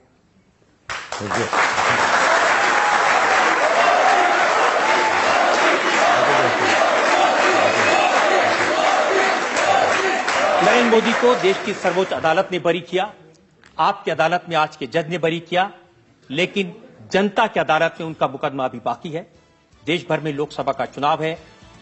नरेंद्र मोदी को देश की सर्वोच्च अदालत ने बरी किया, आपकी अदालत में आज के जज ने बरी किया, लेकिन जनता की अदालत में उनका मुकदमा अभी बाकी है। देश भर में लोकसभा का चुनाव है,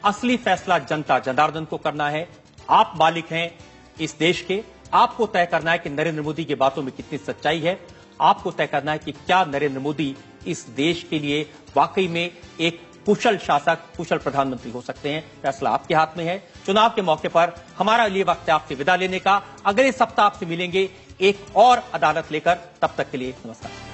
असली फैसला जनता जनार्दन को करना है। आप मालिक हैं इस देश के, आपको तय करना है कि नरेंद्र मोदी की बातों में कितनी सच्चाई है। आपको तय करना है कि क्या नरेंद्र मोदी इस देश के लिए वाकई में एक कुशल शासक, कुशल प्रधानमंत्री हो सकते हैं। फैसला आपके हाथ में है। चुनाव के मौके पर हमारा लिए वक्त है आपसे विदा लेने का। अगले सप्ताह आपसे मिलेंगे एक और अदालत लेकर। तब तक के लिए नमस्कार।